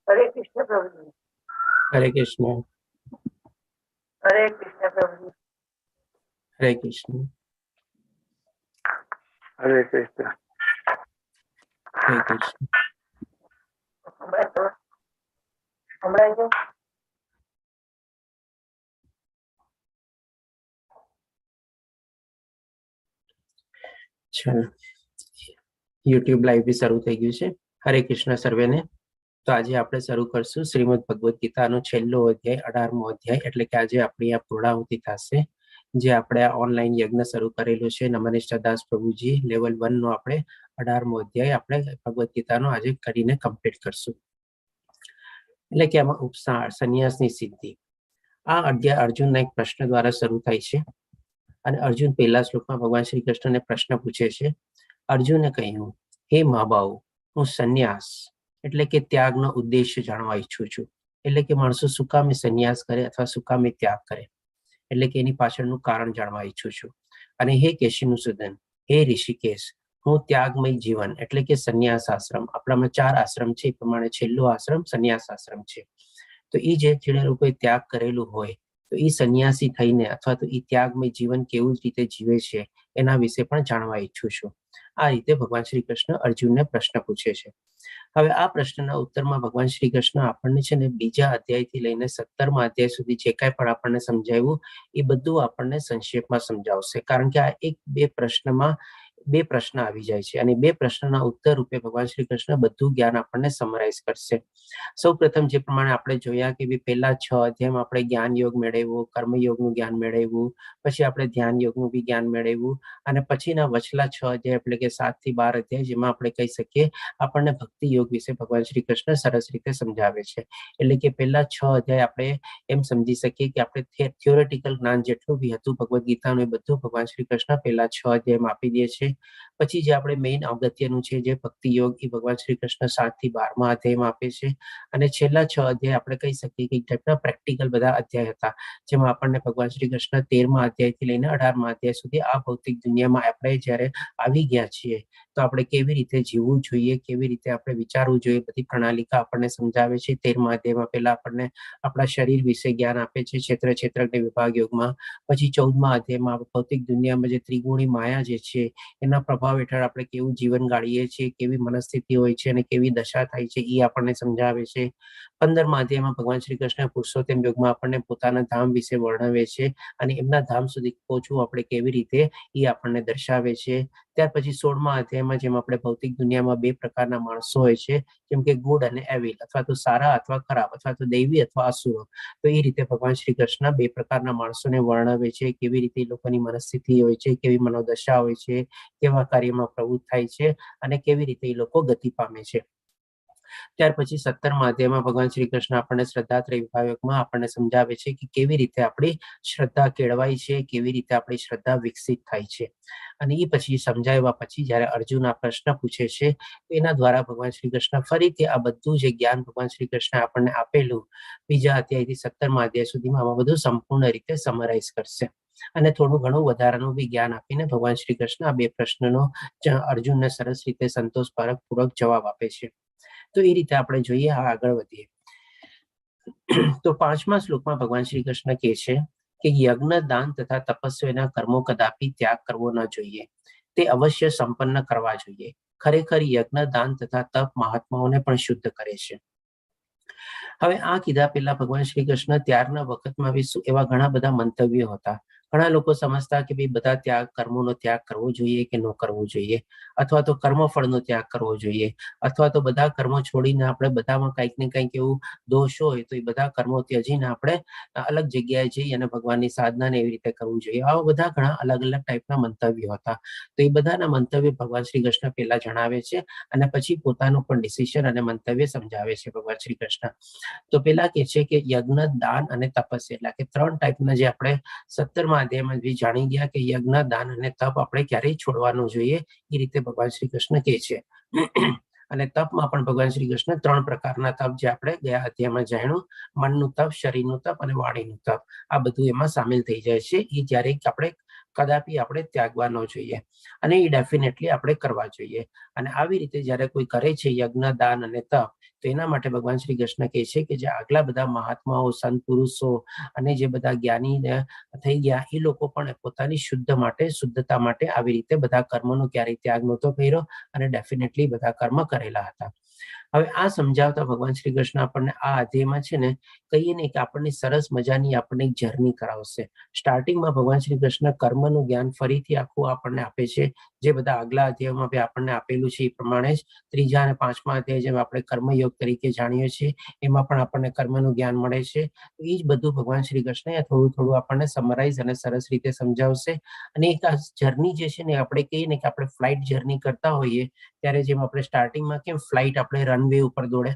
हरे कृष्ण प्रभु जी। हरे कृष्ण। हरे कृष्ण प्रभु जी। हरे कृष्ण। हरे कृष्ण। हरे कृष्ण। हमारा जो चलो YouTube લાઈવ બી શરૂ થઈ ગયું છે. હરે કૃષ્ણ સર્વેને. તો આજે આપણે શરૂ કરશું શ્રીમદ ભગવદ્ ગીતાનો છેલ્લો અધ્યાય 18મો અધ્યાય, એટલે કે આજે આપણી આ પૂર્ણાહુતિ થશે. જે આપણે આ ઓનલાઈન યજ્ઞ શરૂ કરેલું છે નમનિષ્ઠા દાસ પ્રભુજી લેવલ 1 નો આપણે 18મો અધ્યાય આપણે ભગવદ્ ગીતાનો આજે કરીને કમ્પ્લીટ કરશું. એટલે કે આમાં ઉપસાર સંન્યાસની સિદ્ધિ. આ અધ્યાય અર્જુનના એક પ્રશ્ન દ્વારા શરૂ થાય છે અને અર્જુન પહેલા શ્લોકમાં ભગવાન શ્રી કૃષ્ણને પ્રશ્ન પૂછે છે. અર્જુને કહ્યું, હે મહાબાહુ, હું સંન્યાસ એટલે કે ત્યાગનો ઉદ્દેશ્ય જાણવા ઈચ્છું છું. એટલે કે માણસો શું કામે સંન્યાસ કરે અથવા શું કામે ત્યાગ કરે, એટલે કે એની પાછળનું કારણ જાણવા ઈચ્છું છું. અને હે કેશિનુસૂદન, હે ઋષિકેશ, હું ત્યાગમય જીવન એટલે કે સંન્યાસ આશ્રમ, આપણામાં 4 આશ્રમ છે, એ પ્રમાણે છેલ્લો આશ્રમ સંન્યાસ આશ્રમ છે. તો એ જે લોકોએ ત્યાગ કરેલું હોય તો એ સંન્યાસી થઈને અથવા તો એ ત્યાગમય જીવન કેવું રીતે જીવે છે એના વિશે પણ જાણવા ઈચ્છું છું. આ રીતે ભગવાન શ્રી કૃષ્ણ અર્જુનને પ્રશ્ન પૂછે છે. હવે આ પ્રશ્નના ઉત્તરમાં ભગવાન શ્રી કૃષ્ણ આપણને છે ને બીજા અધ્યાયથી લઈને 17મા અધ્યાય સુધી જે કાંઈ પણ આપણને સમજાવ્યું એ બધું આપણને સંક્ષેપમાં સમજાવશે. કારણ કે આ બે પ્રશ્ન આવી જાય છે અને 2 પ્રશ્નના ઉત્તર રૂપે ભગવાન શ્રી કૃષ્ણ બધું જ્ઞાન આપણને સમરાઇઝ કરશે. સૌ પ્રથમ જે પ્રમાણે આપણે જોયા કે પહેલા 6 અધ્યાયમાં આપણે જ્ઞાન યોગ મેળવ્યું, કર્મયોગનું જ્ઞાન મેળવ્યું, પછી આપણે ધ્યાન યોગનું બી જ્ઞાન મેળવ્યું અને પછીના વચલા 6 અધ્યાય એટલે કે 7 થી 12 અધ્યાય જેમાં આપણે કહી શકીએ આપણને ભક્તિ યોગ વિશે ભગવાન શ્રી કૃષ્ણ સરસ રીતે સમજાવે છે. એટલે કે પહેલા 6 અધ્યાય આપણે એમ સમજી શકીએ કે આપણે થિયોરેટિકલ જ્ઞાન જેટલું બી હતું ભગવદ્ ગીતાનું એ બધું ભગવાન શ્રી કૃષ્ણ પહેલા 6 અધ્યાયમાં આપી દે છે. પછી જે આપણે મેઇન અગત્યનું છે જે ભક્તિ યોગ એ ભગવાન શ્રી કૃષ્ણ 7 થી 12મા અધ્યાયમાં આપે છે. અને છેલ્લા 6 અધ્યાય આપણે કહી શકીએ કે ઘટના પ્રેક્ટિકલ બધા અધ્યાય હતા, જેમાં આપણને ભગવાન શ્રી કૃષ્ણ 13મા અધ્યાયથી લઈને 18મા અધ્યાય સુધી આ ભૌતિક દુનિયામાં આપણે જ્યારે આવી ગયા છીએ તો આપણે કેવી રીતે જીવવું જોઈએ, કેવી રીતે આપણે વિચારવું જોઈએ, બધી પ્રણાલિકા આપણને સમજાવે છે. 13મા અધ્યાયમાં પહેલા આપણને આપણા શરીર વિશે જ્ઞાન આપે છે ક્ષેત્ર વિભાગ યોગમાં. પછી 14મા અધ્યાયમાં ભૌતિક દુનિયામાં જે ત્રિગુણી માયા જે છે એના પ્રભાવ હેઠળ આપણે કેવું જીવન ગાળીએ છીએ, કેવી મનસ્થિતિ હોય છે અને કેવી દશા થાય છે એ આપણને સમજાવે છે. 15મા અધ્યાયમાં ભગવાન શ્રી કૃષ્ણ પુરુષોત્તમ યોગમાં આપણને પોતાના ધામ વિશે વર્ણવે છે અને એમના ધામ સુધી પહોંચવું આપણે કેવી રીતે એ આપણને દર્શાવે છે. ત્યાર પછી 16મા અધ્યાયમાં જેમ આપણે ભૌતિક દુનિયામાં 2 પ્રકારના માણસો હોય છે, જેમ કે ગુડ અને એવિલ, અથવા તો સારા અથવા ખરાબ, અથવા તો દૈવી અથવા અસુરો. તો એ રીતે ભગવાન શ્રી કૃષ્ણ 2 પ્રકારના માણસોને વર્ણવે છે, કેવી રીતે એ લોકોની મનસ્થિતિ હોય છે, કેવી મનોદશા હોય છે, કેવા કાર્યમાં પ્રવૃત્ત થાય છે અને કેવી રીતે એ લોકો ગતિ પામે છે. ત્યાર પછી 17મા અધ્યાયમાં ભગવાન શ્રી કૃષ્ણ આપણને શ્રદ્ધાત્રય વિભાગમાં આપણને સમજાવે છે કે કેવી રીતે આપણી શ્રદ્ધા કેળવાય છે, કેવી રીતે આપણી શ્રદ્ધા વિકસિત થાય છે. અને એ પછી સમજાવ્યા પછી જ્યારે અર્જુન આ પ્રશ્ન પૂછે છે એના દ્વારા ભગવાન શ્રી કૃષ્ણ ફરીથી આ બધું જે જ્ઞાન ભગવાન શ્રી કૃષ્ણ આપણને આપેલું બીજા અધ્યાયથી 17મા અધ્યાય સુધીમાં આમાં બધું સંપૂર્ણ રીતે સમરાઇઝ કરશે અને થોડું ઘણું વધારાનું બી જ્ઞાન આપીને ભગવાન શ્રી કૃષ્ણ આ 2 પ્રશ્નનો અર્જુનને સરસ રીતે સંતોષપારક પૂર્વક જવાબ આપે છે. તો એ રીતે આપણે જોઈએ, આગળ વધીએ. તો 5મા શ્લોકમાં ભગવાન શ્રી કૃષ્ણ કહે છે કે યજ્ઞ, દાન તથા તપસ્યાના કર્મો કદાપી ત્યાગ કરવો ન જોઈએ, તે અવશ્ય સંપન્ન કરવા જોઈએ. ખરેખર યજ્ઞ, દાન તથા તપ મહાત્માઓને પણ શુદ્ધ કરે છે. હવે આ કીધા પહેલા ભગવાન શ્રી કૃષ્ણ ત્યારના વખતમાં બી એવા ઘણા બધા મંતવ્યો હતા. ઘણા લોકો સમજતા કે ભાઈ બધા ત્યાગ કર્મોનો ત્યાગ કરવો જોઈએ કે ન કરવો જોઈએ, અથવા તો કર્મફળનો ત્યાગ કરવો જોઈએ, અથવા તો બધા કર્મો છોડીને આપણે બધામાં કંઈક ને કંઈક એવું દોષ હોય તો એ બધા કર્મો ત્યજીને આપણે અલગ જગ્યાએ જઈ અને ભગવાનની સાધનાને એવી રીતે કરવું જોઈએ. આવા બધા ઘણા અલગ અલગ ટાઈપના મંતવ્યો હતા. તો એ બધાના મંતવ્ય ભગવાન શ્રી કૃષ્ણ પહેલા જણાવે છે અને પછી પોતાનું પણ ડિસિઝન અને મંતવ્ય સમજાવે છે ભગવાન શ્રી કૃષ્ણ. તો પેલા કે છે કે યજ્ઞ, દાન અને તપસ્યા, એટલે કે 3 ટાઈપના જે આપણે 17મા અધ્યાયમાં જાણી ગયા કે યજ્ઞ, દાન અને તપ આપણે ક્યારેય છોડવાનું જોઈએ, એ રીતે ભગવાન શ્રી કૃષ્ણ કહે છે. અને તપમાં પણ ભગવાન શ્રી કૃષ્ણ 3 પ્રકારના તપ જે આપણે ગયા અધ્યાયમાં જાણ્યું, મનનું તપ, શરીરનું તપ અને વાણીનું તપ, આ બધું એમાં સામેલ થઈ જાય છે. એ જ્યારે આપણે કદાપી આપણે ત્યાગવા ન જોઈએ અને એ ડેફિનેટલી આપણે કરવા જોઈએ. અને આવી રીતે જ્યારે કોઈ કરે છે યજ્ઞ, દાન અને તપ, તો એના માટે ભગવાન શ્રી કૃષ્ણ કહે છે કે જે આગલા બધા મહાત્માઓ, સંત પુરુષો અને જે બધા જ્ઞાની થઈ ગયા, એ લોકો પણ પોતાની શુદ્ધતા માટે આવી રીતે બધા કર્મોનો ક્યારેય ત્યાગ નહોતો કર્યો અને ડેફિનેટલી બધા કર્મ કરેલા હતા. હવે આ સમજાવતા ભગવાન શ્રી કૃષ્ણ આપણને આ અધ્યાયમાં છે ને કહીએ ને કે આપણને સરસ મજાની આપણને એક જર્ની કરાવશે. સ્ટાર્ટિંગમાં ભગવાન શ્રી કૃષ્ણ કર્મનું જ્ઞાન ફરીથી આખું આપણને આપે છે, જે બધા આગલા અધ્યાયમાં બી આપણને આપેલું છે એ પ્રમાણે જ. 3જા અને 5મા અધ્યાય જેમ આપણે કર્મયોગ તરીકે જાણીએ છીએ, એમાં પણ આપણને કર્મનું જ્ઞાન મળે છે. એ જ બધું ભગવાન શ્રી કૃષ્ણ થોડું થોડું આપણને સમરાઈઝ અને સરસ રીતે સમજાવશે. અને એક આ જર્ની જે છે ને આપણે કહીએ ને કે આપણે ફ્લાઇટ જર્ની કરતા હોઈએ ત્યારે જેમ આપણે સ્ટાર્ટિંગમાં કેમ ફ્લાઇટ આપણે રનવે ઉપર દોડે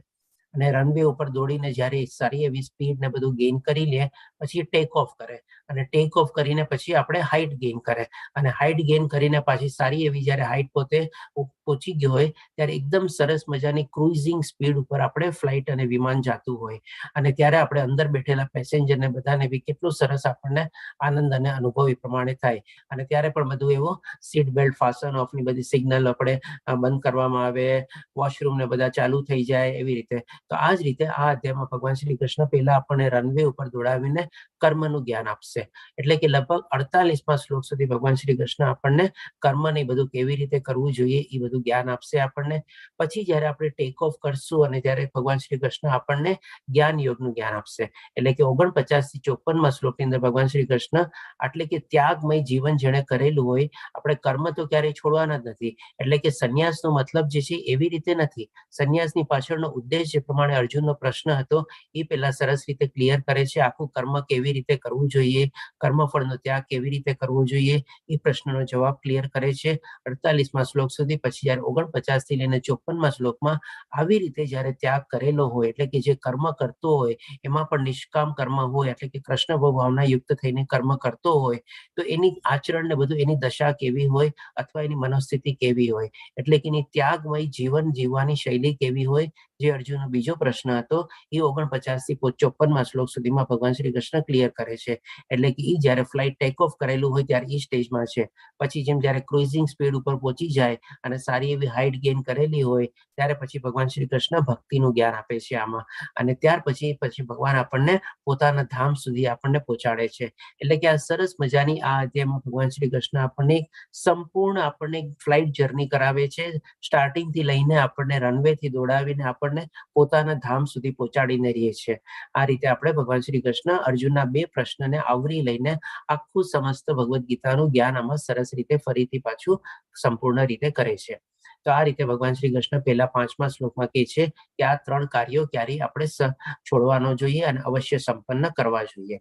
અને રનવે ઉપર દોડીને જ્યારે સારી એવી સ્પીડ ને બધું ગેઇન કરી લે પછી ટેક ઓફ કરે અને ટેક ઓફ કરીને પછી આપણે હાઇટ ગેઇન કરે અને હાઇટ ગેઇન કરીને પાછી સારી એવી જ્યારે હાઇટ પોતે પહોંચી ગયો હોય ત્યારે એકદમ સરસ મજાની ક્રુઇઝિંગ સ્પીડ ઉપર આપણે ફ્લાઇટ અને વિમાન જતું હોય અને ત્યારે આપણે અંદર બેઠેલા પેસેન્જરને બધાને બી કેટલું સરસ આપણને આનંદ અને અનુભવ એ પ્રમાણે થાય. અને ત્યારે પણ બધું એવું સીટ બેલ્ટ ફાસન ઓફ ની બધી સિગ્નલ આપણે બંધ કરવામાં આવે, વોશરૂમ ને બધા ચાલુ થઈ જાય, એવી રીતે. તો આ જ રીતે આ અધ્યાયમાં ભગવાન શ્રી કૃષ્ણ પહેલા આપણને રનવે ઉપર દોડાવીને કર્મનું જ્ઞાન આપશે. એટલે કે લગભગ 48મા શ્લોક સુધી ભગવાન શ્રી કૃષ્ણ આપણને કર્મને બધું કેવી રીતે કરવું જોઈએ એ બધું જ્ઞાન આપશે આપણને. પછી જયારે આપણે ટેક ઓફ કરશું અને ત્યારે ભગવાન શ્રી કૃષ્ણ આપણને જ્ઞાન યોગનું જ્ઞાન આપશે. એટલે કે 49 થી 54મા શ્લોકની અંદર ભગવાન શ્રી કૃષ્ણ એટલે કે ત્યાગમય જીવન જેણે કરેલું હોય, આપણે કર્મ તો ક્યારેય છોડવાના જ નથી. એટલે કે સંન્યાસનો મતલબ જે છે એવી રીતે નથી. સંન્યાસની પાછળનો ઉદ્દેશ જે પ્રમાણે અર્જુનનો પ્રશ્ન હતો એ પેલા સરસ રીતે ક્લિયર કરે છે. આખું કર્મ કેવી રીતે કરવું જોઈએ, કર્મફળનો ત્યાગ કેવી રીતે કરવો જોઈએ, એ પ્રશ્નનો જવાબ ક્લિયર કરે છે 48મા શ્લોક સુધી. પછી જયારે 49 થી લઈને 54મા શ્લોકમાં આવી રીતે જયારે ત્યાગ કરેલો હોય એટલે કે જે કર્મ કરતો હોય એમાં પણ નિષ્કામ કર્મ હોય એટલે કે કૃષ્ણ ભાવના યુક્ત થઈને કર્મ કરતો હોય તો એની આચરણ ને બધું એની દશા કેવી હોય અથવા એની મનોસ્થિતિ કેવી હોય, એટલે કે એની ત્યાગમય જીવન જીવવાની શૈલી કેવી હોય, જે અર્જુનનો બીજો પ્રશ્ન હતો એ 49 થી 54મા શ્લોક સુધીમાં ભગવાન શ્રી કૃષ્ણ ક્લિયર કરે છે. એટલે કે એ જયારે ફ્લાઇટ ટેક ઓફ કરેલું હોય ત્યારે એ સ્ટેજમાં છે. પછી જેમ જયારે ક્રુઇઝિંગ સ્પીડ ઉપર પહોંચી જાય અને સારી એવી હાઇટ ગેઇન કરેલી હોય ત્યારે પછી ભગવાન શ્રી કૃષ્ણ ભક્તિનું જ્ઞાન આપે છે આમાં. અને ત્યાર પછી ભગવાન આપણને પોતાના ધામ સુધી આપણને પહોંચાડે છે. એટલે કે આ સરસ મજાની આ અધ્યાયમાં ભગવાન શ્રી કૃષ્ણ આપણને સંપૂર્ણ આપણને ફ્લાઇટ જર્ની કરાવે છે. સ્ટાર્ટિંગ થી લઈને આપણને રનવે થી દોડાવીને આપણને પોતાના ધામ સુધી પહોંચાડીને રહીએ છીએ. આ રીતે આપણે ભગવાન શ્રી કૃષ્ણ અર્જુનના 2 પ્રશ્નને આવરી લઈને આખું સમસ્ત ભગવદ્ ગીતાનું જ્ઞાન આમાં સરસ રીતે ફરીથી પાછું સંપૂર્ણ રીતે કરે છે. તો આ રીતે ભગવાન શ્રી કૃષ્ણ પહેલા 5મા શ્લોકમાં કહે છે કે આ 3 કાર્યો ક્યારેય આપણે છોડવાનો જોઈએ અને અવશ્ય સંપન્ન કરવા જોઈએ.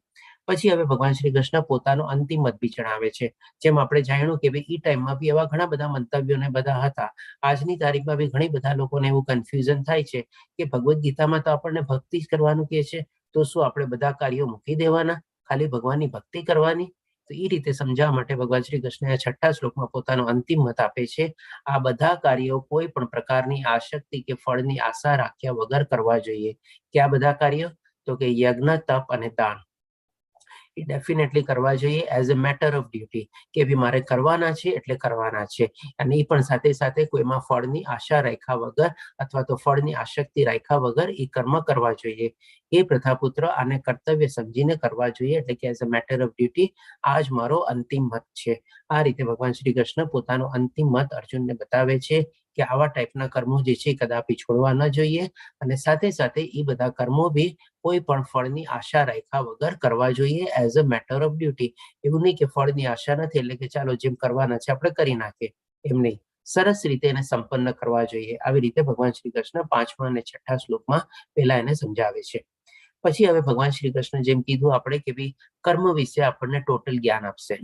પછી હવે ભગવાન શ્રી કૃષ્ણ પોતાનો અંતિમ મત બી જણાવે છે. જેમ આપણે જાણ્યું કે ભાઈ એ ટાઈમમાં બી એવા ઘણા બધા મંતવ્યોને બધા હતા. આજની તારીખમાં બી ઘણી બધા લોકોને એવું કન્ફ્યુઝન થાય છે કે ભગવદ્ ગીતામાં તો આપણને ભક્તિ જ કરવાનું કહે છે, તો શું આપણે બધા કાર્યો મૂકી દેવાના, ખાલી ભગવાનની ભક્તિ કરવાની? તો એ રીતે સમજાવવા માટે ભગવાન શ્રી કૃષ્ણ 6ઠ્ઠા શ્લોકમાં પોતાનો અંતિમ મત આપે છે. આ બધા કાર્યો કોઈ પણ પ્રકારની આસક્તિ કે ફળની આશા રાખ્યા વગર કરવા જોઈએ. કે આ બધા કાર્યો તો કે યજ્ઞ, તપ અને દાન એ ડેફિનેટલી કરવા જોઈએ as a matter of duty, કે ભી મારે કરવાના છે એટલે કરવાના છે. અને એ પણ સાથે સાથે કોઈમાં ફળની આશા રાખ્યા વગર અથવા તો ફળની આસક્તિ રાખ્યા વગર એ કર્મ કરવા જોઈએ. એ પ્રથાપુત્ર આને કર્તવ્ય સમજીને કરવા જોઈએ, એટલે કે as a matter of duty. આ જ મારો અંતિમ મત છે. આ રીતે ભગવાન શ્રી કૃષ્ણ પોતાનો અંતિમ મત અર્જુનને બતાવે છે. કે આવા ટાઈપના કર્મો જે છે કદાપી છોડવા ન જોઈએ અને સાથે સાથે એ બધા કર્મો બી કોઈ પણ ફળની આશા રાખ્યા વગર કરવા જોઈએ as a matter of duty. એવું નહીં કે ફળની આશા નથી એટલે કે ચાલો જેમ કરવાના છે આપણે કરી નાખીએ, એમ નહીં. સરસ રીતે એને સંપન્ન કરવા જોઈએ. આવી રીતે ભગવાન શ્રી કૃષ્ણ 5મા અને 6ઠા શ્લોકમાં પહેલા એને સમજાવે છે. પછી હવે ભગવાન શ્રી કૃષ્ણ જેમ કીધું આપણે કે ભાઈ કર્મ વિશે આપણને ટોટલ જ્ઞાન આપશે.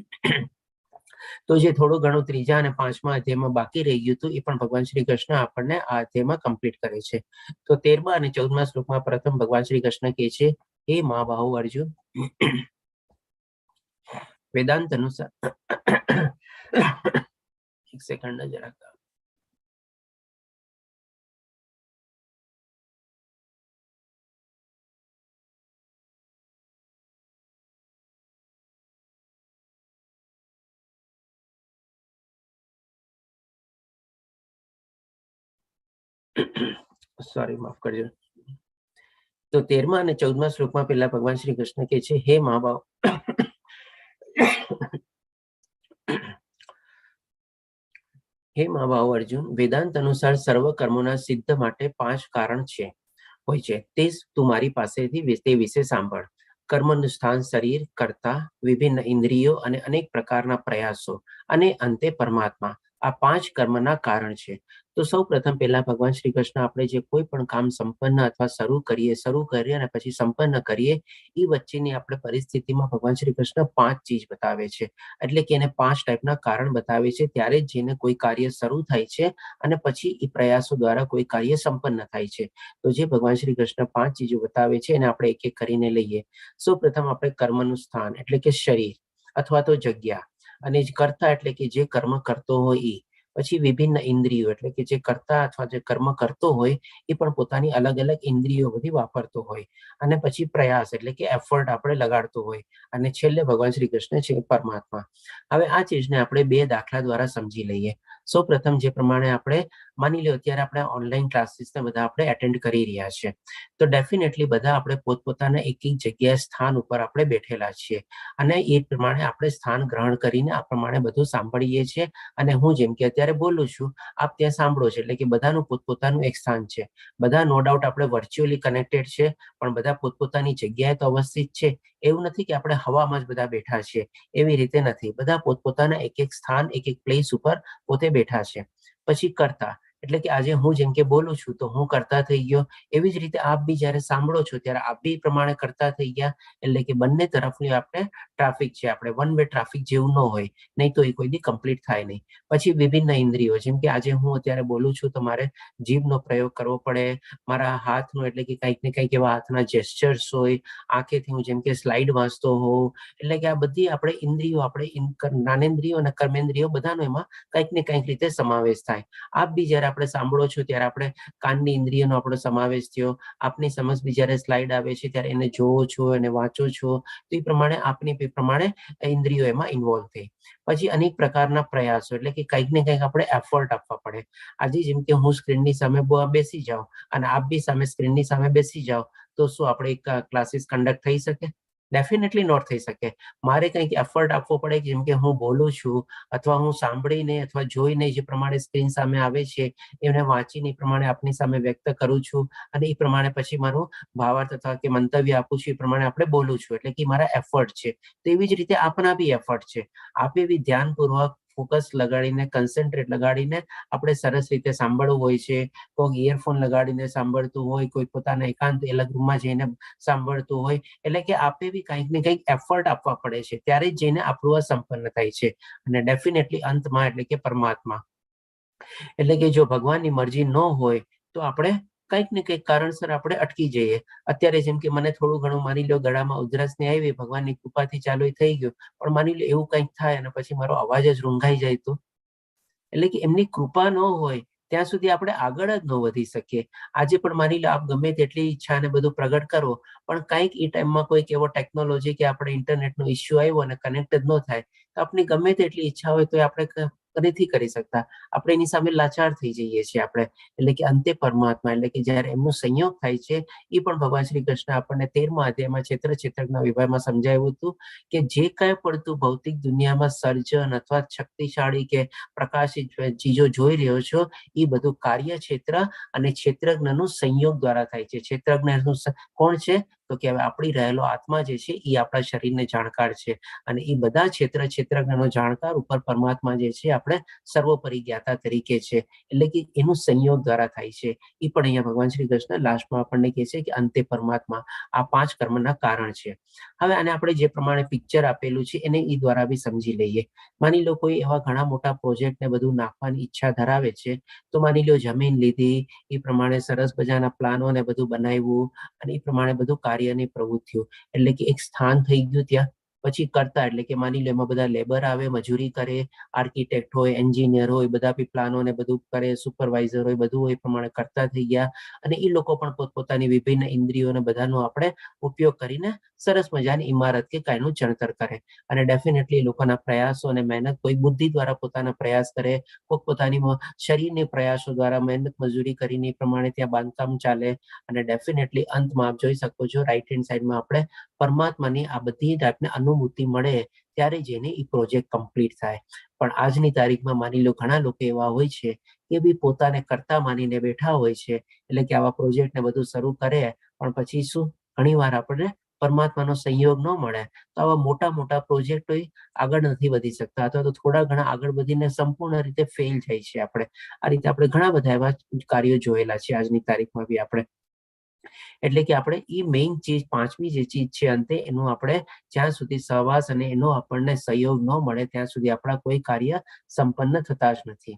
તો જે થોડું ઘણું 3જા અને 5મા અધ્યાયમાં બાકી રહી ગયું હતું એ પણ ભગવાન શ્રી કૃષ્ણ આપણને આ અધ્યાયમાં કમ્પ્લીટ કરે છે. તો 13મા અને 14મા શ્લોકમાં પ્રથમ ભગવાન શ્રી કૃષ્ણ કહે છે, હે મહાબાહુ અર્જુન, વેદાંત અનુસાર એક સેકન્ડ જરાક સોરી માફ કરજો. તો 13મા અને 14મા શ્લોકમાં પહેલા ભગવાન શ્રી કૃષ્ણ કહે છે, હે મહાબાહુ હે મહાબાહુ અર્જુન, વેદાંત અનુસાર સર્વ કર્મોના સિદ્ધ માટે 5 કારણ છે હોય છે. તે તું મારી પાસેથી તે વિશે સાંભળ. કર્મનું સ્થાન શરીર, કર્તા, વિભિન્ન ઇન્દ્રિયો અને અનેક પ્રકારના પ્રયાસો અને અંતે પરમાત્મા. આ 5 કર્મના કારણ છે. તો સૌ પ્રથમ પહેલા ભગવાન શ્રી કૃષ્ણ આપણે જે કોઈ પણ કામ સંપન્ન અથવા શરૂ કરીએ અને પછી સંપન્ન કરીએ એ વચ્ચેની આપણે પરિસ્થિતિમાં ભગવાન શ્રી કૃષ્ણ 5 ચીજ બતાવે છે. એટલે કે એને 5 ટાઈપના કારણ બતાવે છે. ત્યારે જ જેને કોઈ કાર્ય શરૂ થાય છે અને પછી એ પ્રયાસો દ્વારા કોઈ કાર્ય સંપન્ન થાય છે. તો જે ભગવાન શ્રી કૃષ્ણ 5 ચીજો બતાવે છે એને આપણે એક એક કરીને લઈએ. સૌ પ્રથમ આપણે કર્મનું સ્થાન એટલે કે શરીર અથવા તો જગ્યા, અને કર્તા એટલે કે જે કર્મ કરતો હોય એ. પછી વિભિન્ન ઇન્દ્રિયો એટલે કે જે કર્તા અથવા જે કર્મ કરતો હોય એ પણ પોતાની અલગ અલગ ઇન્દ્રિયો બધી વાપરતો હોય. અને પછી પ્રયાસ એટલે કે એફર્ટ આપણે લગાડતો હોય. અને છેલ્લે ભગવાન શ્રી કૃષ્ણ છે પરમાત્મા. હવે આ ચીજને આપણે 2 દાખલા દ્વારા સમજી લઈએ. સૌ પ્રથમ જે પ્રમાણે આપણે માની લો અત્યારે આપણે ઓનલાઈન ક્લાસીસને બધા આપણે એટેન્ડ કરી રહ્યા છીએ. તો ડેફિનેટલી બધા આપણે પોતપોતાના એક એક જગ્યાએ સ્થાન ઉપર આપણે બેઠેલા છીએ અને એ પ્રમાણે આપણે સ્થાન ગ્રહણ કરીને આ પ્રમાણે બધું સાંભળીએ છીએ. અને હું જેમ કે અત્યારે બોલું છું, આપ ત્યાં સાંભળો છો, એટલે કે બધાનું પોતપોતાનું એક સ્થાન છે. બધા નો ડાઉટ આપણે વર્ચ્યુઅલી કનેક્ટેડ છે, પણ બધા પોતપોતાની જગ્યાએ તો અવસ્થિત છે. એવું નથી કે આપણે હવામાં જ બધા બેઠા છીએ, એવી રીતે નથી. બધા પોતપોતાના એક એક સ્થાન એક એક પ્લેસ ઉપર પોતે બેઠા છે. પછી કર્તા એટલે કે આજે હું જેમ કે બોલું છું તો હું કર્તા થઈ ગયો. એવી જ રીતે આપ બી જયારે સાંભળો છો ત્યારે આપ બી પ્રમાણે કરતા થઈ ગયા. એટલે કે બંને તરફની આપણે ટ્રાફિક છે, આપણે વન વે ટ્રાફિક જેવું ન હોય, નહીં તો એ કોઈ દી કમ્પ્લીટ થાય નહીં. પછી વિભિન્ન ઇન્દ્રિયો, જેમ કે આજે હું અત્યારે બોલું છું તો મારે જીભનો પ્રયોગ કરવો પડે, મારા હાથનો એટલે કે કંઈક ને કંઈક એવા હાથના જેસ્ચર્સ હોય, આંખેથી હું જેમ કે સ્લાઇડ વાંચતો હોઉં. એટલે કે આ બધી આપણે ઇન્દ્રિયો, આપણે જ્ઞાનેન્દ્રિયો અને કર્મેન્દ્રિયો બધાનો એમાં કંઈક ને કંઈક રીતે સમાવેશ થાય. આપ બી જયારે આપણે સાંભળો છો ત્યારે આપણે કાનની ઇન્દ્રિયોનો આપણો સમાવેશ થયો. આપની સમજ બી જયારે સ્લાઇડ આવે છે ત્યારે એને જોવો છો અને વાંચો છો, તો એ પ્રમાણે આપની પ્રમાણે ઇન્દ્રિયો એમાં ઇન્વોલ્વ થઈ. પછી અનેક પ્રકારના પ્રયાસો એટલે કે કંઈક ને કંઈક આપણે એફર્ટ આપવા પડે. આજે જેમ કે હું સ્ક્રીનની સામે બેસી જાઉં અને આપ બી સામે સ્ક્રીનની સામે બેસી જાઓ, તો શું આપણે ક્લાસીસ કન્ડક્ટ થઈ શકે? ડેફિનેટલી નોટ થઈ શકે. મારે કંઈક એફર્ટ આપવો પડે, જેમ કે હું બોલું છું અથવા હું સાંભળીને અથવા જોઈને જે પ્રમાણે સ્ક્રીન સામે આવે છે એને વાંચીને એ પ્રમાણે આપની સામે વ્યક્ત કરું છું અને એ પ્રમાણે પછી મારું ભાવાર્થ અથવા કે મંતવ્ય આપું છું, એ પ્રમાણે આપણે બોલું છું. એટલે કે મારા એફર્ટ છે. તો એવી જ રીતે આપના બી એફર્ટ છે. આપે બી ધ્યાનપૂર્વક ફોકસ લગાડીને, કન્સન્ટ્રેટ લગાડીને આપણે સરસ રીતે સાંભળવું હોય છે. કોઈ ઇયરફોન લગાડીને સાંભળતું હોય, કોઈ પોતાના એકાંત અલગ રૂમમાં જઈને સાંભળતું હોય. એટલે કે આપે બી કંઈક ને કંઈક એફર્ટ આપવા પડે છે, ત્યારે જ જઈને આપણું આ સંપન્ન થાય છે. અને ડેફિનેટલી અંતમાં એટલે કે પરમાત્મા, એટલે કે જો ભગવાનની મરજી ન હોય તો આપણે કંઈક ને કંઈક કારણસર આપણે અટકી જઈએ. અત્યારે જેમ કે મને થોડું ઘણું માની લો ગળામાં ઉધરસ ને આવી, ભગવાનની કૃપાથી ચાલુ થઈ ગયું, પણ માની લો એવું કંઈક થાય અને પછી મારો અવાજ જ રૂંઘાઈ જાય તો, એટલે કે એમની કૃપા ન હોય ત્યાં સુધી આપણે આગળ જ ન વધી શકીએ. આજે પણ માની લો આપ ગમે તેટલી ઈચ્છા ને બધું પ્રગટ કરો, પણ કંઈક એ ટાઈમમાં કોઈક એવો ટેકનોલોજી કે આપણે ઇન્ટરનેટનો ઇસ્યુ આવ્યો અને કનેક્ટ જ ન થાય, તો આપણી ગમે તેટલી ઈચ્છા હોય તો આપણે નથી કરી શકતા, આપણે એની સામે લાચાર થઈ જઈએ છીએ આપણે. એટલે કે અંતે પરમાત્મા એટલે કે જયારે એમનો સંયોગ થાય છે, એ પણ ભગવાન શ્રી કૃષ્ણ આપણને 13મા અધ્યાયમાં છેત્રના વિભાગમાં સમજાવ્યું હતું કે જે કઈ પડતું ભૌતિક દુનિયામાં સર્જન અથવા શક્તિશાળી કે પ્રકાશિત ચીજો જોઈ રહ્યો છો, એ બધું કાર્ય ક્ષેત્ર અને ક્ષેત્રજ્ઞનું સંયોગ દ્વારા થાય છે. ક્ષેત્રજ્ઞ કોણ છે? તો કે હવે આપણી રહેલો આત્મા જે છે એ આપણા શરીરને જાણકાર છે, અને એ બધા ક્ષેત્રજ્ઞનો જાણકાર ઉપર પરમાત્મા જે છે આપણે સર્વોપરી જ્ઞાતા તરીકે છે, એટલે કે એનું સંયોગ દ્વારા થાય છે. એ પણ અહીંયા ભગવાન શ્રી કૃષ્ણ લાસ્ટમાં આપણને કહે છે કે અંતે પરમાત્મા આ 5 કર્મના કારણ છે. હવે આને આપણે જે પ્રમાણે પિક્ચર આપેલું છે એને એ દ્વારા બી સમજી લઈએ. માની લો કોઈ એવા ઘણા મોટા પ્રોજેક્ટ ને બધું નાખવાની ઈચ્છા ધરાવે છે, તો માની લો જમીન લીધી, એ પ્રમાણે સરસ મજાના પ્લાનો ને બધું બનાવ્યું, અને એ પ્રમાણે બધું કાર્યની પ્રવૃત્તિઓ, એટલે કે એક સ્થાન થઈ ગયું ત્યાં. પછી કરતા એટલે કે માની લો એમાં બધા લેબર આવે, મજૂરી કરે, આર્કિટેક્ટ હોય, એન્જિનિયર હોય, બધા બી પ્લાનો ને બધું કરે, સુપરવાઇઝર હોય, બધું એ પ્રમાણે કરતા થઈ ગયા. અને એ લોકો પણ પોતપોતાની વિભિન્ન ઇન્દ્રિયોને બધાનો આપણે ઉપયોગ કરીને સરસ મજાની ઇમારત કે કાંઈનું ચણતર કરે. અને ડેફિનેટલી લોકોના પ્રયાસો અને મહેનત, કોઈ બુદ્ધિ દ્વારા પોતાના પ્રયાસ કરે, પોતપોતાની શરીરની પ્રયાસો દ્વારા મહેનત મજૂરી કરીને એ પ્રમાણે ત્યાં બાંધકામ ચાલે. અને ડેફિનેટલી અંતમાં આપ જોઈ શકો છો રાઈટ હેન્ડ સાઈડમાં આપણે પરમાત્માની આ બધી ટાઈપની અનુભૂતિ મળે ત્યારે જેને એ પ્રોજેક્ટ કમ્પ્લીટ થાય. પણ આજની તારીખમાં માની લો ઘણા લોકો એવા હોય છે કે બી પોતાને કરતા માનીને બેઠા હોય છે, એટલે કે આવા પ્રોજેક્ટ ને બધું શરૂ કરે, પણ પછી શું ઘણી વાર આપણને પરમાત્માનો સંયોગ ન મળે તો આવા મોટા મોટા પ્રોજેક્ટો આગળ નથી વધી શકતા, અથવા તો થોડા ઘણા આગળ વધીને સંપૂર્ણ રીતે ફેલ થાય છે. આપણે આ રીતે આપણે ઘણા બધા એવા કાર્યો જોયેલા છે આજની તારીખમાં બી આપણે. એટલે કે આપણે એ મેઇન ચીજ, 5મી જે ચીજ છે અંતે, એનું આપણે જ્યાં સુધી સહવાસ અને એનો આપણને સહયોગ ન મળે ત્યાં સુધી આપણા કોઈ કાર્ય સંપન્ન થતા જ નથી.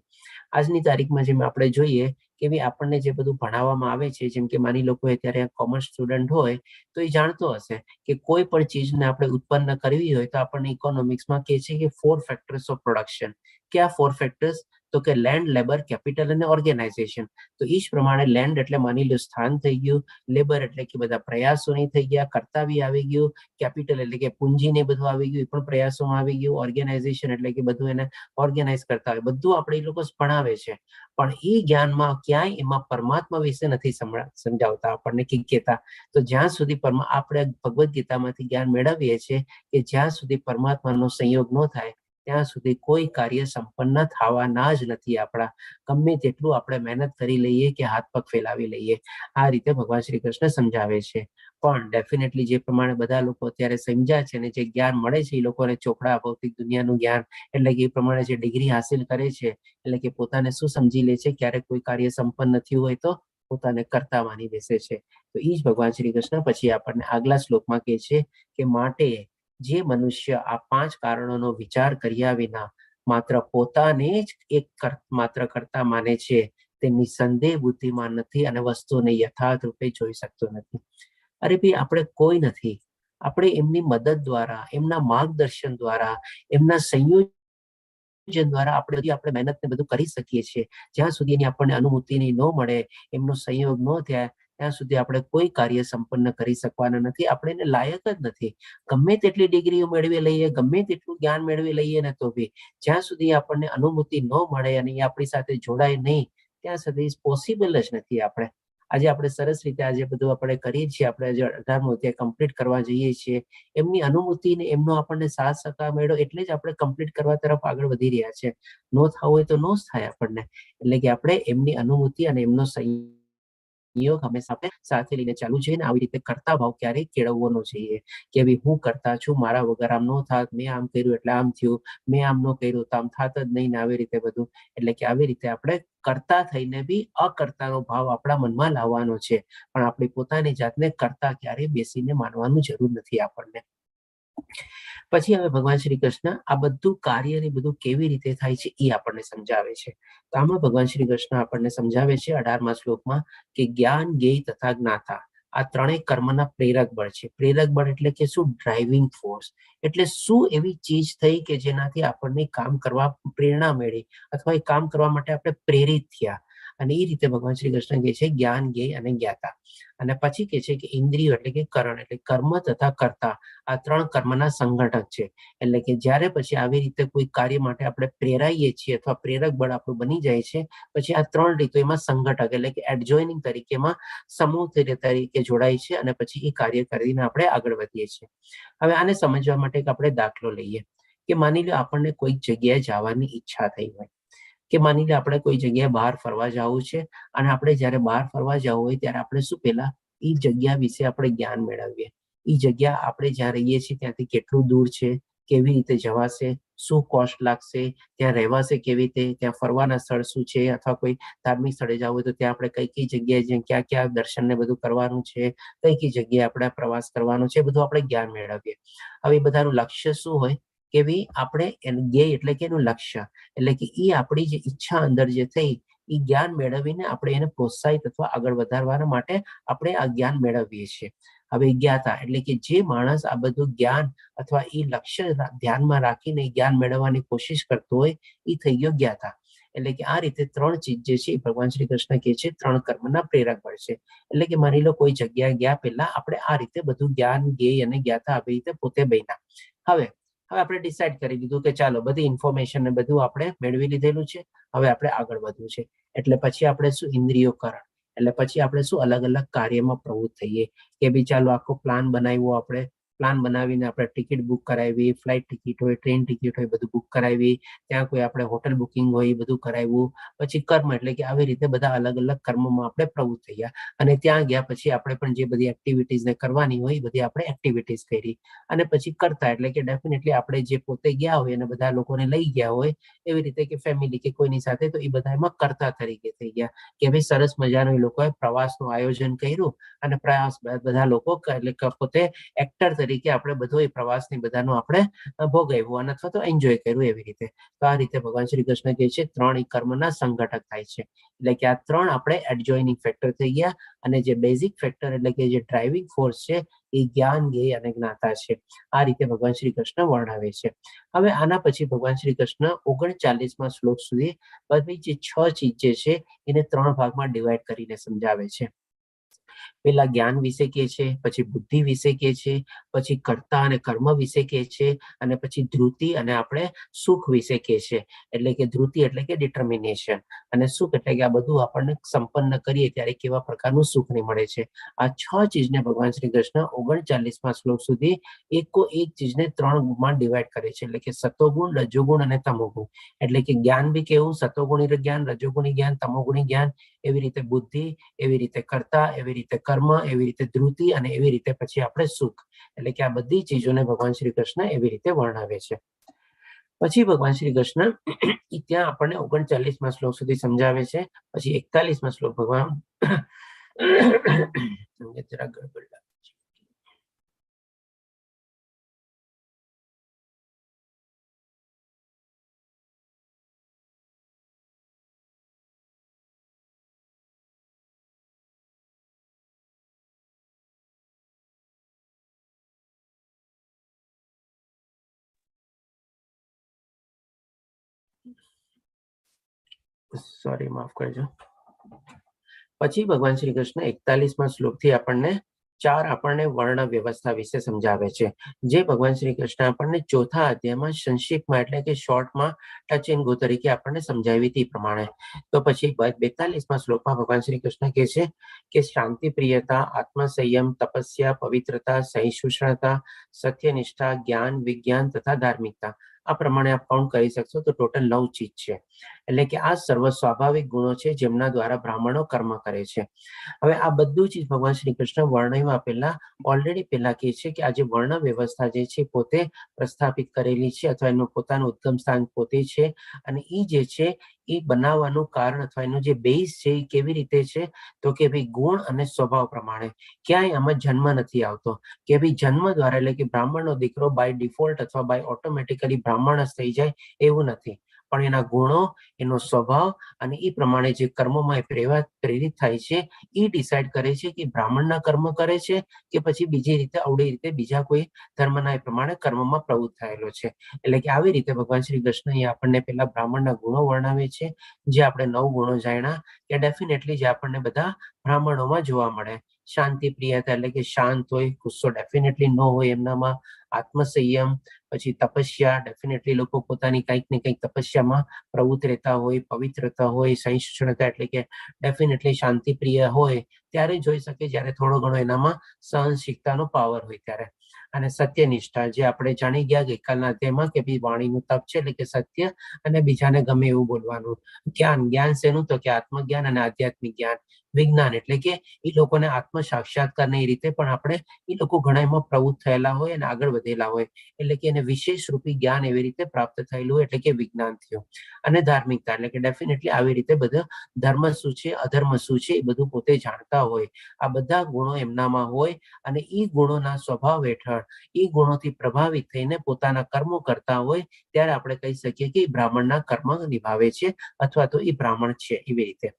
આજની તારીખમાં જેમ આપણે જોઈએ કે ભાઈ આપણને જે બધું ભણાવવામાં આવે છે, જેમ કે માની લો કોઈ અત્યારે કોમર્સ સ્ટુડન્ટ હોય તો એ જાણતો હશે કે કોઈ પણ ચીજને આપણે ઉત્પન્ન કરવી હોય તો આપણને ઇકોનોમિક્સમાં કહે છે કે 4 ફેક્ટર્સ ઓફ પ્રોડક્શન. ક્યાં 4 ફેક્ટર્સ? તો કે લેન્ડ, લેબર, કેપિટલ અને ઓર્ગેનાઇઝેશન. તો એ જ પ્રમાણે લેન્ડ એટલે માની લો સ્થાન થઈ ગયું, લેબર એટલે કે બધા પ્રયાસો નહીં થઈ ગયા, કરતા બી આવી ગયું, કેપિટલ એટલે કે પૂંજી ને બધું આવી ગયું, એ પણ પ્રયાસોમાં આવી ગયું, ઓર્ગેનાઇઝેશન એટલે કે બધું એને ઓર્ગેનાઇઝ કરતા હોય, બધું આપણે એ લોકો ભણાવે છે. પણ એ જ્ઞાનમાં ક્યાંય એમાં પરમાત્મા વિશે નથી સમજાવતા આપણને કે કહેતા. તો જ્યાં સુધી આપણે ભગવદ્ ગીતામાંથી જ્ઞાન મેળવીએ છીએ કે જ્યાં સુધી પરમાત્માનો સંયોગ ન થાય ત્યાં સુધી કોઈ કાર્ય સંપન્ન થવાના જ નથી આપણા. ગમે તેટલું આપણે મહેનત કરી લઈએ કે હાથ પગ ફેલાવી લઈએ, આ રીતે ભગવાન શ્રી કૃષ્ણ સમજાવે છે. પણ ડેફિનેટલી જે પ્રમાણે બધા લોકો અત્યારે સમજ્યા છે અને જે જ્ઞાન મળે છે એ લોકોને ચોપડા ભૌતિક દુનિયાનું જ્ઞાન, એટલે કે એ પ્રમાણે જે ડિગ્રી હાસિલ કરે છે, એટલે કે પોતાને શું સમજી લે છે, ક્યારેક કોઈ કાર્ય સંપન્ન થયું હોય તો પોતાને કરતા માની બેસે છે. તો એ જ ભગવાન શ્રી કૃષ્ણ પછી આપણને આગલા શ્લોકમાં કહે છે કે માટે જે મનુષ્ય આ 5 કારણોનો વિચાર કર્યા વિના માત્ર પોતાને જ એક માત્ર કરતા માને છે તે નિસંદેહ બુદ્ધિમાન નથી અને વસ્તુને યથાર્થ રૂપે જોઈ શકતો નથી. અરે ભાઈ, આપણે કોઈ નથી, આપણે એમની મદદ દ્વારા, એમના માર્ગદર્શન દ્વારા, એમના સંયોજન દ્વારા આપણે મહેનત ને બધું કરી શકીએ છીએ. જ્યાં સુધી એની આપણને અનુભૂતિ ન મળે, એમનો સંયોગ ન થાય ત્યાં સુધી આપણે કોઈ કાર્ય સંપન્ન કરી શકવાના નથી. આપણે એને લાયક જ નથી. ગમે તેટલી ડિગ્રીઓ મેળવી લઈએ, ગમે તેટલું જ્ઞાન મેળવી લઈએ ને તો બી જ્યાં સુધી આપણને અનુભૂતિ ન મળે અને એ આપણી સાથે જોડાય નહીં ત્યાં સુધી પોસિબલ જ નથી. આજે આપણે સરસ રીતે આજે બધું આપણે કરીએ છીએ, આપણે જે 18મો અધ્યાય કમ્પ્લીટ કરવા જઈએ છીએ, એમની અનુભૂતિ ને એમનો આપણને સાથ સહકાર મળ્યો એટલે જ આપણે કમ્પ્લીટ કરવા તરફ આગળ વધી રહ્યા છે. નો થવું હોય તો નો જ થાય આપણને. એટલે કે આપણે એમની અનુભૂતિ અને એમનો સંયોગ હંમેશા આપણે સાથે લઈને ચાલવું જોઈએ ને આવી રીતે કરતા ભાવ ક્યારેય કેળવવો ન જોઈએ કે ભાઈ હું કરતા છું, મારા વગર આમ ન થાત, મેં આમ કર્યું એટલે આમ થયું, મેં આમ ન કર્યું તો આમ થાત જ નહીં ને આવી રીતે બધું. એટલે કે આવી રીતે આપણે કરતા થઈને બી અકર્તાનો ભાવ આપણા મનમાં લાવવાનો છે, પણ આપણી પોતાની જાતને કરતા ક્યારેય બેસીને માનવાનું જરૂર નથી આપણને. પછી હવે ભગવાન શ્રી કૃષ્ણ આ બધું કાર્ય ને બધું કેવી રીતે થાય છે એ આપણને સમજાવે છે. તો આમાં ભગવાન શ્રી કૃષ્ણ આપણને સમજાવે છે 18મા શ્લોકમાં કે જ્ઞાન, જ્ઞેય તથા જ્ઞાતા આ ત્રણેય કર્મના પ્રેરક બળ છે. પ્રેરક બળ એટલે કે શું? Driving force. એટલે શું એવી ચીજ થઈ કે જેનાથી આપણને કામ કરવા પ્રેરણા મળી અથવા એ કામ કરવા માટે આપણે પ્રેરિત થયા. અને એ રીતે ભગવાન શ્રી કૃષ્ણ કહે છે જ્ઞાન, જ્ઞેય અને જ્ઞાતા. અને પછી કહે છે કે ઇન્દ્રિયો એટલે કે કરણ એટલે કર્મ તથા કર્તા આ ત્રણ કર્મના સંગઠક છે. એટલે કે જ્યારે પછી આવી રીતે કોઈ કાર્ય માટે આપણે પ્રેરાઈએ છીએ અથવા પ્રેરક બળ આપણું બની જાય છે, પછી આ ત્રણ રીતો એમાં સંગઠક એટલે કે એડજોઇનિંગ તરીકેમાં સમૂહ તરીકે જોડાય છે અને પછી એ કાર્ય કરીને આપણે આગળ વધીએ છીએ. હવે આને સમજવા માટે આપણે દાખલો લઈએ કે માની લો આપણને કોઈક જગ્યાએ જવાની ઈચ્છા થઈ હોય, કે માની લો આપણે કોઈ જગ્યાએ બહાર ફરવા જવું છે અને આપણે જ્યારે બહાર ફરવા જવું હોય ત્યારે આપણે શું પહેલા એ જગ્યા વિશે આપણે જ્ઞાન મેળવીએ. એ જગ્યા આપણે જ્યાં રહીએ છીએ ત્યાંથી કેટલું દૂર છે, કેવી રીતે જવાશે, શું કોસ્ટ લાગશે, ત્યાં રહેવાશે કેવી રીતે, ત્યાં ફરવાના સ્થળ શું છે, અથવા કોઈ ધાર્મિક સ્થળે જવું હોય તો ત્યાં આપણે કઈ કઈ જગ્યાએ ક્યાં ક્યાં દર્શન ને બધું કરવાનું છે, કઈ કઈ જગ્યાએ આપણે પ્રવાસ કરવાનો છે, બધું આપણે જ્ઞાન મેળવીએ. હવે બધાનું લક્ષ્ય શું હોય કે ભાઈ આપણે જ્ઞેય એટલે કે એનું લક્ષ્ય એટલે કે એ આપણી જે ઈચ્છા અંદર જે થઈ એ જ્ઞાન મેળવીને આપણે એને પ્રોત્સાહિત અથવા આગળ વધારવા માટે આપણે આ જ્ઞાન મેળવીએ છીએ. હવે જ્ઞાતા એટલે કે જે માણસ આ બધું જ્ઞાન અથવા એ લક્ષ્ય ધ્યાનમાં રાખીને જ્ઞાન મેળવવાની કોશિશ કરતો હોય એ થઈ ગયો જ્ઞાતા. એટલે કે આ રીતે ત્રણ ચીજ જે છે ભગવાન શ્રી કૃષ્ણ કહે છે ત્રણ કર્મના પ્રેરક બળ છે. એટલે કે માની લો કોઈ જગ્યાએ ગયા પહેલા આપણે આ રીતે બધું જ્ઞાન, જ્ઞેય અને જ્ઞાતા આવી રીતે પોતે બન્યા. હવે આપણે ડિસાઈડ કરી લીધું કે ચાલો બધી ઇન્ફોર્મેશન ને બધું આપણે મેળવી લીધેલું છે, હવે આપણે આગળ વધવું છે. એટલે પછી આપણે શું ઇન્દ્રિયો કરણ એટલે પછી આપણે શું અલગ અલગ કાર્યમાં પ્રવૃત્ત થઈએ કે ભાઈ ચાલો આખો પ્લાન બનાવ્યો, આપણે પ્લાન બનાવીને આપણે ટિકિટ બુક કરાવી, ફ્લાઇટ ટિકિટ હોય, ટ્રેન ટિકિટ હોય, બધું બુક કરાવી, ત્યાં કોઈ આપણે હોટલ બુકિંગ હોય એ બધું કરાવ્યું. પછી કર્મ એટલે કે આવી રીતે બધા અલગ અલગ કર્મોમાં આપણે પ્રવૃત્ત થયા અને ત્યાં ગયા પછી આપણે પણ જે બધી એક્ટિવિટીઝ કરવાની હોય એ બધી આપણે એક્ટિવિટીઝ કરી. અને પછી કરતા એટલે કે ડેફિનેટલી આપણે જે પોતે ગયા હોય અને બધા લોકોને લઈ ગયા હોય એવી રીતે કે ફેમિલી કે કોઈની સાથે, તો એ બધા એમાં કરતા તરીકે થઈ ગયા કે ભાઈ સરસ મજાનો એ લોકોએ પ્રવાસનું આયોજન કર્યું અને પ્રવાસ બધા લોકો એટલે પોતે એક્ટર તરીકે આપણે બધો એ પ્રવાસની બધાનું આપણે ભોગવ્યું અને અથવા તો એન્જોય કર્યું એવી રીતે. તો આ રીતે ભગવાન શ્રી કૃષ્ણ કહે છે ત્રણ કર્મના સંગઠક થાય છે. એટલે કે આ ત્રણ આપણે એડજોઇનિંગ ફેક્ટર થઈ ગયા અને જે બેઝિક ફેક્ટર એટલે કે જે ડ્રાઇવિંગ ફોર્સ છે એ જ્ઞાન, જ્ઞેય અને જ્ઞાતા છે. આ રીતે ભગવાન શ્રી કૃષ્ણ વર્ણવે છે. હવે આના પછી ભગવાન શ્રી કૃષ્ણ 39મા શ્લોક સુધી બધી જે 6 ચીજ જે છે એને 3 ભાગમાં ડિવાઈડ કરીને સમજાવે છે. પેલા જ્ઞાન વિશે કહે છે, પછી બુદ્ધિ વિશે કહે છે, પછી કર્તા અને કર્મ વિશે કહે છે અને પછી ધૃતિ અને આપણે સુખ વિશે કહે છે. એટલે કે ધૃતિ એટલે કે ડિટર્મિનેશન અને સુખ એટલે કે આ બધું આપણને સંપન્ન કરીએ ત્યારે કેવા પ્રકારનું સુખ નહીં મળે છે. આ 6 ચીજને ભગવાન શ્રી કૃષ્ણ 39મા શ્લોક સુધી એકો એક ચીજને 3 ગુણમાં ડિવાઈડ કરે છે. એટલે કે સતોગુણ, રજોગુણ અને તમોગુણ. એટલે કે જ્ઞાન બી કેવું, સતોગુણી જ્ઞાન, રજોગુણી જ્ઞાન, તમોગુણી જ્ઞાન, એવી રીતે બુદ્ધિ, એવી રીતે કર્તા, એવી રીતે કર્મ, એવી રીતે ધૃતિ અને એવી રીતે પછી આપણે સુખ. એટલે કે આ બધી ચીજોને ભગવાન શ્રી કૃષ્ણ એવી રીતે વર્ણવે છે. પછી ભગવાન શ્રી કૃષ્ણ ત્યાં આપણને 39મા શ્લોક સુધી સમજાવે છે. પછી 41મા શ્લોક ભગવાન જરા ગડબડ લાગે છે. સોરી, માફ કરજો. પછી ભગવાન શ્રી કૃષ્ણ 41મા શ્લોકથી આપણને 4 વર્ણ વ્યવસ્થા વિશે સમજાવે છે, જે ભગવાન શ્રી કૃષ્ણ આપણને 4થા અધ્યાયમાં સંક્ષિપ્તમાં એટલે કે શોર્ટમાં ટચ એન્ડ ગો તરીકે આપણને સમજાવી હતી પ્રમાણે. તો પછી 42મા શ્લોકમાં ભગવાન શ્રી કૃષ્ણ કહે છે કે શાંતિ પ્રિયતા, આત્મસંયમ, તપસ્યા, પવિત્રતા, સહિષ્ણુતા, સત્યનિષ્ઠા, જ્ઞાન, વિજ્ઞાન તથા ધાર્મિકતા. આ પ્રમાણે આપ કાઉન્ટ કરી શકશો તો ટોટલ 9 ચીજ છે. એટલે કે આ સર્વ સ્વાભાવિક ગુણો છે જેમના દ્વારા બ્રાહ્મણો કર્મ કરે છે. હવે આ બધું ચીજ ભગવાન શ્રી કૃષ્ણ વર્ણવ્યા પહેલા ઓલરેડી પહેલા કહે છે કે આ જે વર્ણ વ્યવસ્થા જે છે પોતે પ્રસ્થાપિત કરેલી છે અથવા એનું પોતાનું ઉદ્ગમ સ્થાન પોતે છે અને એ જે છે એ બનાવવાનું કારણ અથવા એનું જે બેઝ છે એ કેવી રીતે છે તો કે ભાઈ ગુણ અને સ્વભાવ પ્રમાણે. ક્યાંય આમાં જન્મ નથી આવતો કે ભાઈ જન્મ દ્વારા એટલે કે બ્રાહ્મણનો દીકરો બાય ડિફોલ્ટ અથવા બાય ઓટોમેટિકલી બ્રાહ્મણ જ થઈ જાય એવું નથી. પણ એના ગુણો, એનો સ્વભાવ અને એ પ્રમાણે જે કર્મોમાં એ પ્રેરિત થાય છે એ ડિસાઇડ કરે છે કે બ્રાહ્મણના કર્મ કરે છે કે પછી બીજી રીતે અવળી રીતે બીજા કોઈ ધર્મના એ પ્રમાણે કર્મમાં પ્રવૃત્ત થયેલો છે. એટલે કે આવી રીતે ભગવાન શ્રી કૃષ્ણ એ આપણને પેલા બ્રાહ્મણના ગુણો વર્ણવે છે, જે આપણે 9 ગુણો જાણ્યા કે ડેફિનેટલી જે આપણને બધા બ્રાહ્મણોમાં જોવા મળે. શાંતિ પ્રિયતા એટલે કે શાંત હોય, ગુસ્સો ડેફિનેટલી ન હોય એમનામાં, આત્મસંયમ, પછી તપસ્યા, ડેફિનેટલી લોકો પોતાની કંઈક ને કંઈક તપસ્યામાં પ્રવૃત્ત રહેતા હોય, પવિત્રતા હોય, સહિષ્ણુતા એટલે કે ડેફિનેટલી શાંતિ પ્રિય હોય ત્યારે જોઈ શકે જ્યારે થોડો ઘણો એનામાં સહનશીલતાનો પાવર હોય ત્યારે. અને સત્યનિષ્ઠા જે આપણે જાણી ગયા ગઈકાલના અધ્યાયમાં કે ભાઈ વાણીનું તપ છે એટલે કે સત્ય અને બીજાને ગમે એવું બોલવાનું. જ્ઞાન શેનું? તો કે આત્મજ્ઞાન અને આધ્યાત્મિક જ્ઞાન. વિજ્ઞાન એટલે કે એ લોકોને આત્મ સાક્ષાત્કારની રીતે પણ આપણે એ લોકો ઘણા એમાં પ્રવૃત્ત થયેલા હોય અને આગળ વધેલા હોય એટલે કે એને વિશેષ રૂપી જ્ઞાન એવી રીતે પ્રાપ્ત થયેલું હોય એટલે કે વિજ્ઞાન થયું. અને ધાર્મિકતા એટલે કે ડેફિનેટલી આવી રીતે બધા ધર્મ શું છે, અધર્મ શું છે એ બધું પોતે જાણતા હોય. આ બધા ગુણો એમનામાં હોય અને એ ગુણોના સ્વભાવ હેઠળ એ ગુણોથી પ્રભાવિત થઈને પોતાના કર્મો કરતા હોય ત્યારે આપણે કહી શકીએ કે બ્રાહ્મણના કર્મ નિભાવે છે અથવા તો એ બ્રાહ્મણ છે એવી રીતે.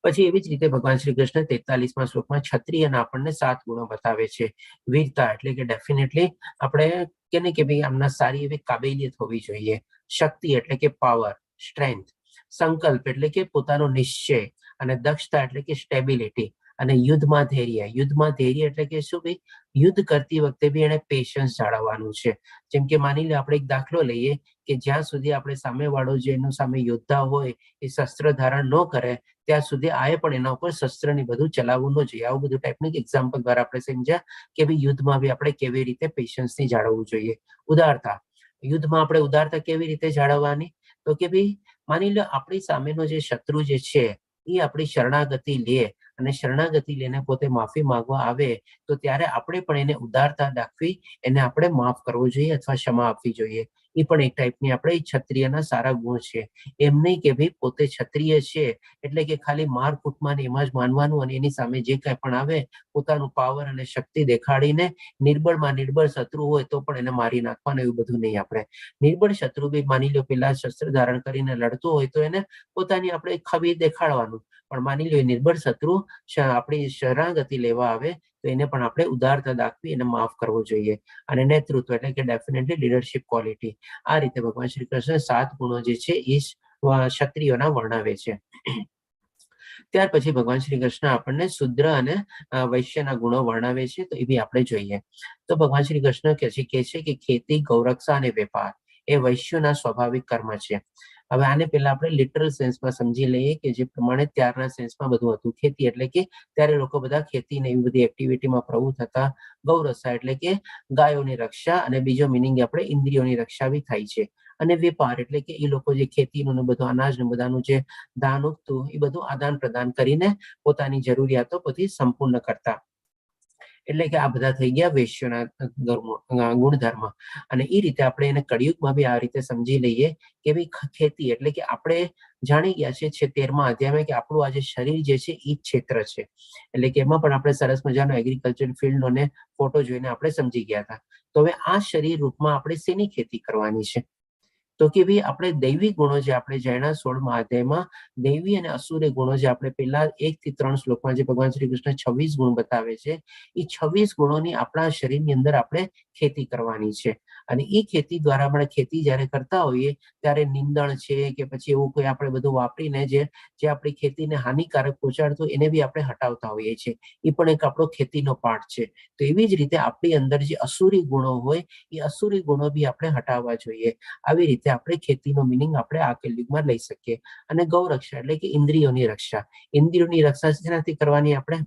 પછી એવી જ રીતે ભગવાન શ્રી કૃષ્ણ 43મા શ્લોકમાં ક્ષત્રિયના આપણને 7 ગુણો બતાવે છે. વીરતા એટલે કે ડેફિનેટલી આપણે કેને કે ભાઈ આમના સારી એવી કાબેલિયત હોવી જોઈએ. શક્તિ એટલે કે પાવર, સ્ટ્રેન્થ. સંકલ્પ એટલે કે પોતાનો નિશ્ચય અને દક્ષતા એટલે કે સ્ટેબિલિટી. અને યુદ્ધમાં ધૈર્ય એટલે કે શું ભાઈ? યુદ્ધ કરતી વખતે બી એને પેશન્સ જાળવવાનું છે. જેમ કે માની લો આપણે એક દાખલો લઈએ કે જ્યાં સુધી આપણે સામેવાળો જે એનું સામે યોદ્ધા હોય એ શસ્ત્ર ધારણ ન કરે ત્યાં સુધી આએ પણ એના ઉપર શસ્ત્રની બધું ચલાવવું ન જોઈએ. આવું બધું ટેકનિક એક્ઝામ્પલ દ્વારા આપણે સમજ્યા કે ભાઈ યુદ્ધમાં બી આપણે કેવી રીતે પેશન્સની જાળવવું જોઈએ. ઉદારતા, યુદ્ધમાં આપણે ઉદારતા કેવી રીતે જાળવવાની? તો કે ભાઈ માની લો આપણી સામેનો જે શત્રુ જે છે એ આપણી શરણાગતિ લે અને શરણાગતિ લઈને પોતે માફી માંગવા આવે તો ત્યારે આપણે પણ એને ઉદારતા દાખવી એને આપણે માફ કરવો જોઈએ અથવા ક્ષમા આપવી જોઈએ. એ પણ એક ટાઈપની આપણે ક્ષત્રિયના સારા ગુણ છે. એમ નહીં કે ભાઈ પોતે ક્ષત્રિય છે એટલે કે ખાલી માર કૂટમાં એમાં જ માનવાનું અને એની સામે જે કાંઈ પણ આવે પોતાનું પાવર અને શક્તિ દેખાડીને નિર્બળમાં નિર્બળ શત્રુ હોય તો પણ એને મારી નાખવાનું એવું બધું નહીં. આપણે નિર્બળ શત્રુ બી માની લો પેલા શસ્ત્ર ધારણ કરીને લડતો હોય તો એને પોતાની આપણે ખભી દેખાડવાનું, પણ માની લો નિર્બળ શત્રુ આપણી શરણાગતિ લેવા આવે તો એને પણ આપણે ઉદારતા દાખવી એને માફ કરવો જોઈએ. અને નેતૃત્વ એટલે કે ડેફિનેટલી લીડરશિપ ક્વોલિટી. આ રીતે ભગવાન શ્રી કૃષ્ણ 7 ગુણો જે છે એ ક્ષત્રિયોના વર્ણવે છે. ત્યાર પછી ભગવાન શ્રી કૃષ્ણ આપણને શુદ્ર અને વૈશ્યના ગુણો વર્ણવે છે તો એ બી આપણે જોઈએ. તો ભગવાન શ્રી કૃષ્ણ કહે છે કે ખેતી, ગૌરક્ષા અને વેપાર એ વૈશ્યોના સ્વાભાવિક કર્મ છે. હવે આને પહેલા આપણે લિટરલ સેન્સમાં સમજી લઈએ કે જે પ્રમાણે ત્યારના સેન્સમાં બધું હતું. ખેતી એટલે કે ત્યારે લોકો બધા ખેતી ને એવી બધી એક્ટિવિટીમાં પ્રવૃત્ત હતા. ગૌરક્ષા એટલે કે ગાયોની રક્ષા અને બીજો મિનિંગ આપણે ઇન્દ્રિયોની રક્ષા બી થાય છે. અને વેપાર એટલે કે એ લોકો જે ખેતીનું બધું અનાજ ને બધાનું જે દાન ઉગતું એ બધું આદાન પ્રદાન કરીને પોતાની જરૂરિયાતો બધી સંપૂર્ણ કરતા. એટલે કે આ બધા થઈ ગયા વૈશ્યોના ગુણધર્મ. અને એ રીતે આપણે એને કળિયુગમાં બી આ રીતે સમજી લઈએ કે ભાઈ ખેતી એટલે કે આપણે જાણી ગયા છે 13મા અધ્યાયમાં કે આપણું આ જે શરીર જે છે એ ક્ષેત્ર છે. એટલે કે એમાં પણ આપણે સરસ મજાનો એગ્રીકલ્ચર ફિલ્ડનો ફોટો જોઈને આપણે સમજી ગયા હતા. તો હવે આ શરીર રૂપમાં આપણે શેની ખેતી કરવાની છે? તો કે ભાઈ આપણે દૈવી ગુણો જે આપણે જાણ્યા 16મા અધ્યાયમાં દૈવી અને અસુરી ગુણો જે આપણે પહેલા 1 થી 3 શ્લોકમાં જે ભગવાન શ્રી કૃષ્ણ 26 ગુણ બતાવે છે એ 26 ગુણોની આપણા શરીરની અંદર આપણે ખેતી કરવાની છે. અને એ ખેતી દ્વારા આપણે ખેતી જ્યારે કરતા હોઈએ ત્યારે નીંદણ છે કે પછી એવું કોઈ આપણે બધું વાપરીને જે આપણી ખેતીને હાનિકારક પહોંચાડતું એને બી આપણે હટાવતા હોઈએ છીએ. એ પણ એક આપણો ખેતીનો પાર્ટ છે. તો એવી જ રીતે આપણી અંદર જે અસુરી ગુણો હોય એ અસુરી ગુણો બી આપણે હટાવવા જોઈએ. આવી રીતે આપણે ખેતીનો મિનિંગ આપણે આ કલયુગમાં લઈ શકીએ. અને ગૌરક્ષા એટલે કે ઇન્દ્રિયોની રક્ષા. ઇન્દ્રિયોની રક્ષા શેનાથી કરવાની આપણે?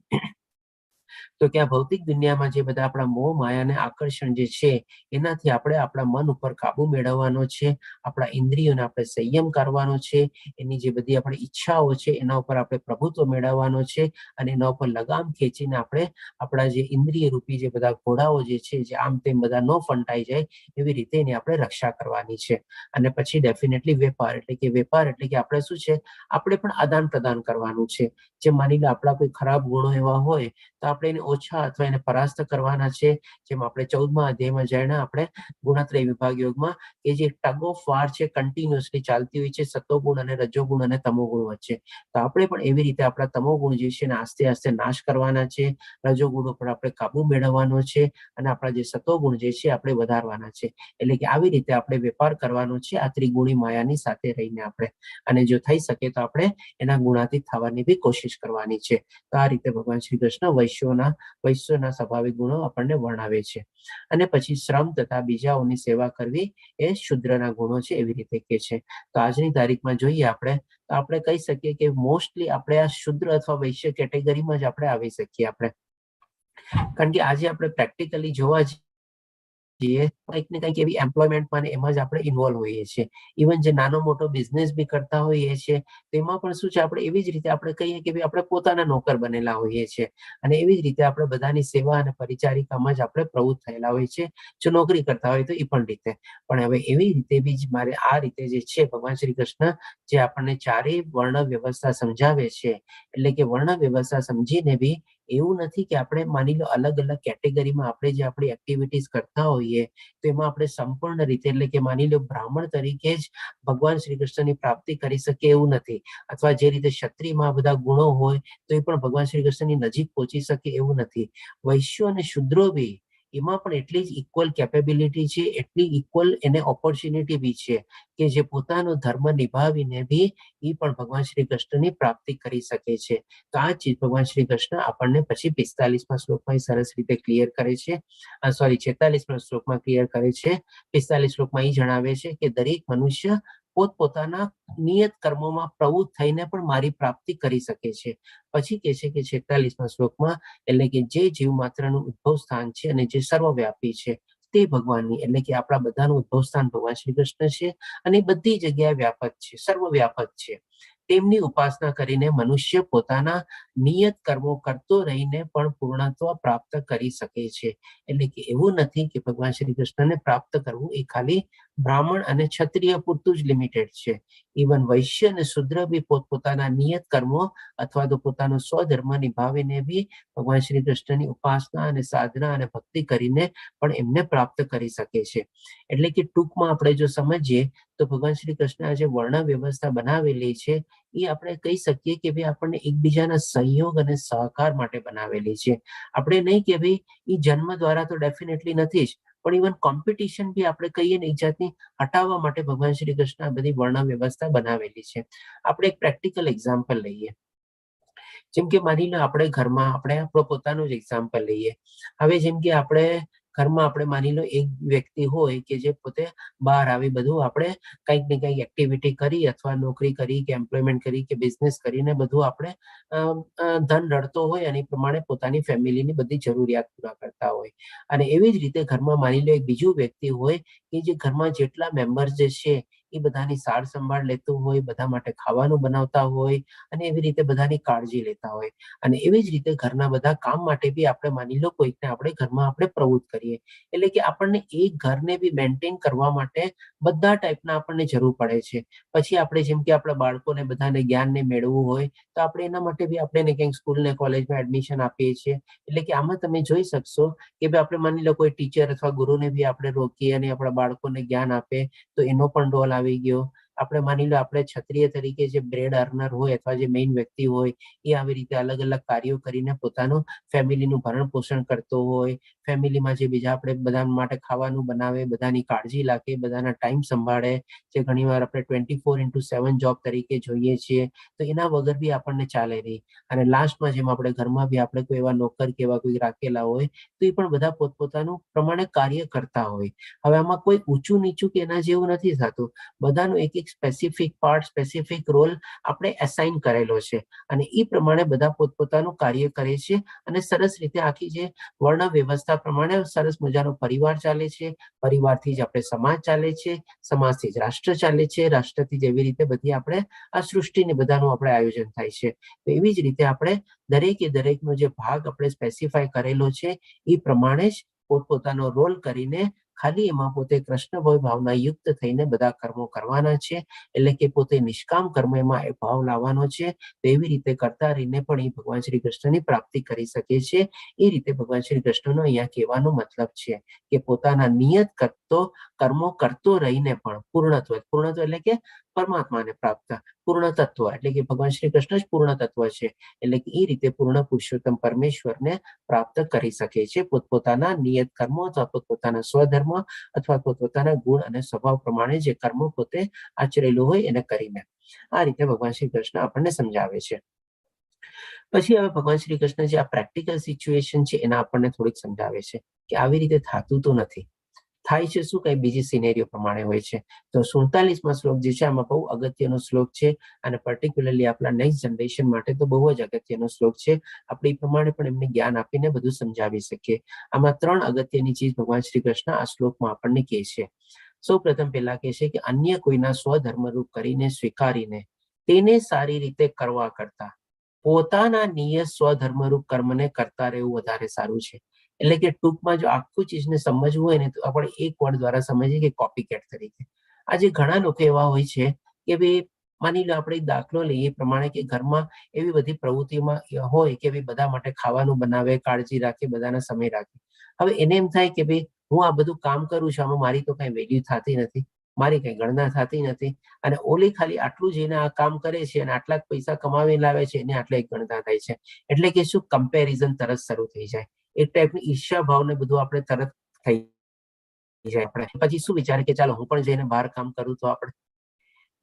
તો કે આ ભૌતિક દુનિયામાં જે બધા આપણા મોહ માયા અને આકર્ષણ જે છે એનાથી આપણે આપણા મન ઉપર કાબુ મેળવવાનો છે. આપણા ઇન્દ્રિયોને આપણે સંયમ કરવાનો છે. એની જે બધી આપણી ઈચ્છાઓ છે એના ઉપર આપણે પ્રભુત્વ મેળવવાનો છે. અને એના ઉપર લગામ ખેંચીને આપણે આપણા જે ઇન્દ્રિય રૂપી જે બધા ઘોડાઓ જે છે જે આમ તેમ બધા ન ફંટાઈ જાય એવી રીતે એની આપણે રક્ષા કરવાની છે. અને પછી ડેફિનેટલી વેપાર એટલે કે આપણે શું છે આપણે પણ આદાન પ્રદાન કરવાનું છે. જે માની લો આપણા કોઈ ખરાબ ગુણો એવા હોય તો આપણે એને ઓછા અથવા એને પરાસ્ત કરવાના છે. જેમ આપણે 14મા અધ્યાયમાં જઈને આપણે ગુણત્રય વિભાગ યોગમાં એ જે ટગ ઓફ વાર છે કન્ટિન્યુઅસલી ચાલતી હોય છે સતોગુણ અને રજોગુણ અને તમોગુણ વચ્ચે. તો આપણે પણ એવી રીતે આપણા તમોગુણ જે છે એને આસ્તે આસ્તે નાશ કરવાના છે, રજોગુણ ઉપર આપણે કાબુ મેળવવાનો છે અને આપણા જે સતોગુણ જે છે આપણે વધારવાના છે. એટલે કે આવી રીતે આપણે વેપાર કરવાનો છે આ ત્રિગુણી માયાની સાથે રહીને આપણે. અને જો થઈ શકે તો આપણે એના ગુણાતીત થવાની બી કોશિશ કરવાની છે. તો આ રીતે ભગવાન શ્રી કૃષ્ણ વૈશ્યોના સ્વાભાવિક ગુણો આપણને વર્ણવે છે. અને પછી શ્રમ તથા બીજાઓની સેવા કરવી એ શુદ્રના ગુણો છે એવી રીતે કે છે. તો આજની તારીખમાં જોઈએ આપણે તો આપણે કહી શકીએ કે મોસ્ટલી આપણે આ શુદ્ર અથવા વૈશ્ય કેટેગરીમાં જ આપણે આવી શકીએ આપણે. કારણ કે આજે આપણે પ્રેક્ટિકલી જોવા જઈએ કંઈક ને કંઈક એવી એમ્પ્લોયમેન્ટમાં એમાં જ આપણે ઇન્વોલ્વ હોઈએ છીએ. ઇવન જે નાનો મોટો બિઝનેસ બી કરતા હોઈએ છીએ તેમાં પણ શું છે આપણે એવી જ રીતે આપણે કહીએ કે આપણે પોતાના નોકર બનેલા હોઈએ છીએ અને એવી જ રીતે આપણે બધાની સેવા અને પરિચારિકામાં જ આપણે પ્રવૃત્ત થયેલા હોઈએ છીએ. જો નોકરી કરતા હોય તો એ પણ રીતે. પણ હવે એવી રીતે બી મારે આ રીતે જે છે ભગવાન શ્રી કૃષ્ણ જે આપણને ચારેય વર્ણ વ્યવસ્થા સમજાવે છે. એટલે કે વર્ણ વ્યવસ્થા સમજીને બી એવું નથી કે આપણે માની લો અલગ અલગ કેટેગરીમાં આપણે જે આપણી એક્ટિવિટીઝ કરતા હોઈએ તો એમાં આપણે સંપૂર્ણ રીતે એટલે કે માની લો બ્રાહ્મણ તરીકે જ ભગવાન શ્રી કૃષ્ણની પ્રાપ્તિ કરી શકે એવું નથી. અથવા જે રીતે ક્ષત્રિયમાં બધા ગુણો હોય તો એ પણ ભગવાન શ્રી કૃષ્ણની નજીક પહોંચી શકે એવું નથી. વૈશ્યો અને શુદ્રો બી એમાં પણ એટલી જ ઇક્વલ કેપેબિલિટી છે, એટલી ઇક્વલ એને ઓપોર્ચ્યુનિટી બી છે કે જે પોતાનો ધર્મ નિભાવીને બી એ પણ ભગવાન શ્રી કૃષ્ણની પ્રાપ્તિ કરી શકે છે. તો આ ચીજ ભગવાન શ્રી કૃષ્ણ આપણને પછી 45મા શ્લોકમાં સરસ રીતે ક્લિયર કરે છે. 46મા શ્લોકમાં ક્લિયર કરે છે. 45 શ્લોકમાં એ જણાવે છે કે દરેક મનુષ્ય પોતપોતાના નિયત કર્મોમાં પ્રવૃત્ત થઈને પણ મારી પ્રાપ્તિ કરી શકે છે. પછી કે છે કે 46મા શ્લોકમાં એટલે કે જે જીવ માત્રનું ઉદ્ભવ સ્થાન છે અને જે સર્વવ્યાપી છે તે ભગવાનની એટલે કે આપણા બધાનું ઉદ્ભવ સ્થાન ભગવાન શ્રી કૃષ્ણ છે અને બધી જગ્યાએ વ્યાપક છે, સર્વવ્યાપક છે. તેમની ઉપાસના કરીને મનુષ્ય પોતાના નિયત કર્મો કરતો રહીને પણ પૂર્ણત્વ પ્રાપ્ત કરી શકે છે. એટલે કે એવું નથી કે ભગવાન શ્રી કૃષ્ણને પ્રાપ્ત કરવું એ ખાલી બ્રાહ્મણ અને ક્ષત્રિય પૂરતું જ લિમિટેડ છે. ઇવન વૈશ્ય અને શુદ્ર બી પોતપોતાના નિયત કર્મો અથવા તો પોતાનો સ્વધર્મ નિભાવીને બી ભગવાન શ્રી કૃષ્ણની ઉપાસના અને સાધના અને ભક્તિ કરીને પણ એમને પ્રાપ્ત કરી શકે છે. એટલે કે ટૂંકમાં આપણે જો સમજીએ તો ભગવાન શ્રી કૃષ્ણ જે વર્ણ વ્યવસ્થા બનાવેલી છે એ આપણે કહી શકીએ કે ભાઈ આપણને એકબીજાના સહયોગ અને સહકાર માટે બનાવેલી છે. આપણે નહીં કે ભાઈ એ જન્મ દ્વારા તો ડેફિનેટલી નથી જ, પણ ઇવન કોમ્પિટિશન બી આપણે કહીએ ને એક જાતની હટાવવા માટે ભગવાન શ્રી કૃષ્ણ આ બધી વર્ણ વ્યવસ્થા બનાવેલી છે. આપણે એક પ્રેક્ટિકલ એક્ઝામ્પલ લઈએ. જેમ કે માની લો આપણે ઘરમાં આપણે આપણો પોતાનું જ એક્ઝામ્પલ લઈએ. હવે જેમ કે આપણે ઘરમાં આપણે માની લો એક વ્યક્તિ હોય કે જે પોતે બહાર આવી બધું આપણે કંઈક ને કંઈક એક્ટિવિટી કરી અથવા નોકરી કરી કે એમ્પ્લોયમેન્ટ કરી કે બિઝનેસ કરીને બધું આપણે ધન રળતો હોય અને એ પ્રમાણે પોતાની ફેમિલીની બધી જરૂરિયાત પૂરા કરતા હોય. અને એવી જ રીતે ઘરમાં માની લો એક બીજું વ્યક્તિ હોય કે જે ઘરમાં જેટલા મેમ્બર્સ જે છે એ બધાની સાર સંભાળ લેતું હોય, બધા માટે ખાવાનું બનાવતા હોય અને એવી રીતે બધાની કાળજી લેતા હોય. અને એવી જ રીતે ઘરના બધા કામ માટે બી આપણે માની લો કોઈકને આપણે ઘરમાં આપણે પ્રવૃત્ત કરીએ. એટલે કે આપણને એ ઘરને બી મેન્ટેન કરવા માટે બધા ટાઈપના આપણને જરૂર પડે છે. પછી આપણે જેમ કે આપણા બાળકોને બધાને જ્ઞાનને મેળવવું હોય તો આપણે એના માટે બી આપણે કંઈક સ્કૂલ ને કોલેજમાં એડમિશન આપીએ છીએ. એટલે કે આમાં તમે જોઈ શકશો કે ભાઈ આપણે માની લો કોઈ ટીચર અથવા ગુરુને બી આપણે રોકીએ અને આપણા બાળકોને જ્ઞાન આપે તો એનો પણ રોલ આવી ગયો. આપણે માની લો આપણે ક્ષત્રિય તરીકે જે બ્રેડ અર્નર હોય અથવા જે મેઇન વ્યક્તિ હોય એ આવી રીતે અલગ અલગ કાર્યો કરીને પોતાનું ફેમિલીનું ભરણ પોષણ કરતો હોય. ફેમિલીમાં જે બીજા આપણે બધા માટે ખાવાનું બનાવે, બધાની કાળજી રાખે, બધાના ટાઈમ સંભાળે, જે ઘણીવાર આપણે 24/7 જોબ તરીકે જોઈએ છીએ તો એના વગર બી આપણને ચાલે નહીં. અને લાસ્ટમાં જેમ આપણે ઘરમાં બી આપણે કોઈ એવા નોકર કે એવા કોઈ રાખેલા હોય તો એ પણ બધા પોતપોતાનું પ્રમાણે કાર્ય કરતા હોય. હવે આમાં કોઈ ઊંચું નીચું કે એના જેવું નથી થતું. બધાનું એક એક સ્પેસિફિક પાર્ટ, સ્પેસિફિક રોલ આપણે એસાઇન કરેલો છે અને એ પ્રમાણે બધા પોતપોતાનું કાર્ય કરે છે અને સરસ રીતે આખી જે વર્ણ વ્યવસ્થા પ્રમાણે સરસ મજાનો પરિવાર ચાલે છે. પરિવારથી જ આપણે સમાજ ચાલે છે, સમાજથી જ રાષ્ટ્ર ચાલે છે, રાષ્ટ્રથી જ એવી રીતે બધી આપણે આ સૃષ્ટિને બધાનું આપણે આયોજન થાય છે. તો એવી જ રીતે આપણે દરેકે દરેકનો જે ભાગ આપણે સ્પેસિફાય કરેલો છે એ પ્રમાણે જ પોતપોતાનો રોલ કરીને ખાલી એમાં પોતે કૃષ્ણભય ભાવના યુક્ત થઈને બધા કર્મો કરવાના છે, એટલે કે પોતે નિષ્કામ કર્મ એમાં એ ભાવ લાવવાનો છે. તો એવી રીતે કરતા રહીને પણ એ ભગવાન શ્રી કૃષ્ણની પ્રાપ્તિ કરી શકે છે. એ રીતે ભગવાન શ્રી કૃષ્ણનો અહીંયા કહેવાનો મતલબ છે કે પોતાના નિયત કર્મો કરતો રહીને પણ પૂર્ણત્વ એટલે કે પરમાત્માને પ્રાપ્ત, પૂર્ણ તત્વ એટલે કે ભગવાન શ્રી કૃષ્ણ જ પૂર્ણ તત્વ છે. એટલે કે એ રીતે પૂર્ણ પુરુષોત્તમ પરમેશ્વરને પ્રાપ્ત કરી શકે છે પોતપોતાના નિયત કર્મો અથવા પોતપોતાના સ્વધર્મ અથવા પોતપોતાના ગુણ અને સ્વભાવ પ્રમાણે જે કર્મો પોતે આચરેલું હોય એને કરીને. આ રીતે ભગવાન શ્રી કૃષ્ણ આપણને સમજાવે છે. પછી હવે ભગવાન શ્રી કૃષ્ણ જે આ પ્રેક્ટિકલ સિચ્યુએશન છે એના આપણને થોડીક સમજાવે છે કે આવી રીતે થતું તો નથી. થાય છે શું, કઈ બીજી સિનેરીઓ પ્રમાણે હોય છે. તો 47માં શ્લોક જે છે આમાં બહુ અગત્યનો શ્લોક છે અને પર્ટિક્યુલરલી આપણા નેક્સ્ટ જનરેશન માટે તો બહુ જ અગત્યનો શ્લોક છે. આપણે એ પ્રમાણે પણ એમને જ્ઞાન આપીને બધું સમજાવી શકીએ. આમાં 3 અગત્યની ચીજ ભગવાન શ્રી કૃષ્ણ આ શ્લોકમાં આપણને કહે છે. સૌ પ્રથમ પહેલા કહે છે કે અન્ય કોઈના સ્વધર્મરૂપ કરીને સ્વીકારીને તેને સારી રીતે કરવા કરતા પોતાના નિયત સ્વધર્મરૂપ કર્મને કરતા રહેવું વધારે સારું છે. એટલે કે ટૂંકમાં જો આખું ચીજને સમજવું હોય ને તો આપણે એક વર્ડ દ્વારા સમજીએ કે કોપી કેટ તરીકે. આજે ઘણા લોકો એવા હોય છે કે ભાઈ માની લો આપણે દાખલો લઈએ એ પ્રમાણે કે ઘરમાં એવી બધી પ્રવૃત્તિઓમાં હોય કે ભાઈ બધા માટે ખાવાનું બનાવે, કાળજી રાખે, બધાના સમય રાખે. હવે એને એમ થાય કે ભાઈ હું આ બધું કામ કરું છું, આમાં મારી તો કઈ વેલ્યુ થતી નથી, મારી કઈ ગણના થતી નથી, અને ઓલી ખાલી આટલું જઈને આ કામ કરે છે અને આટલા પૈસા કમાવી લાવે છે એને આટલા એક ગણના થાય છે. એટલે કે શું, કમ્પેરિઝન તરત શરૂ થઈ જાય. એક ટાઈપની ઈર્ષ્યા ભાવને બધું આપણે તરત થઈ જાય. આપણે પછી શું વિચારે કે ચાલો હું પણ જઈને બહાર કામ કરું તો આપણે,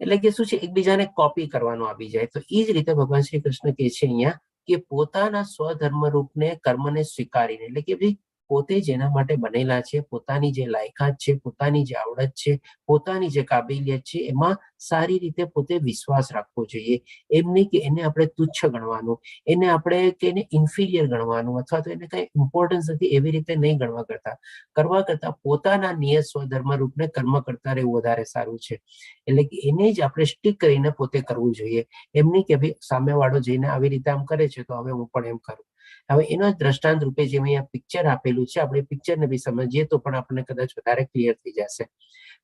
એટલે કે શું છે, એકબીજાને કોપી કરવાનું આવી જાય. તો એ જ રીતે ભગવાન શ્રી કૃષ્ણ કહે છે અહીંયા કે પોતાના સ્વધર્મ રૂપને કર્મને સ્વીકારીને, એટલે કે ભાઈ પોતે જેના માટે બનેલા છે, પોતાની જે લાયકાત છે, પોતાની જે આવડત છે, પોતાની જે કાબિલિયત છે એમાં સારી રીતે પોતે વિશ્વાસ રાખવો જોઈએ. એમ નહીં કે એને આપણે તુચ્છ ગણવાનું, એને આપણે કે એને ઇન્ફિરિયર ગણવાનું અથવા તો એને કઈ ઇમ્પોર્ટન્સ નથી એવી રીતે નહીં કરવા કરતા પોતાના નિયત સ્વધર્મ રૂપને કર્મ કરતા રહેવું વધારે સારું છે. એટલે કે એને જ આપણે સ્ટીક કરીને પોતે કરવું જોઈએ. એમ નહીં કે ભાઈ સામેવાળો જઈને આવી રીતે આમ કરે છે તો હવે હું પણ એમ કરું. હવે એનો દ્રષ્ટાંત રૂપે જે અહીંયા પિક્ચર આપેલું છે, આપણે પિક્ચરને બી સમજીએ તો પણ આપણને કદાચ વધારે ક્લિયર થઈ જશે.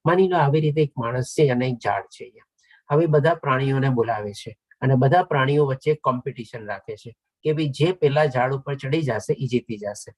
માની લો આવી રીતે એક માણસ છે અને એક ઝાડ છે અહીંયા. હવે બધા પ્રાણીઓને બોલાવે છે અને બધા પ્રાણીઓ વચ્ચે કોમ્પિટિશન રાખે છે કે ભાઈ જે પેલા ઝાડ ઉપર ચડી જશે એ જીતી જશે.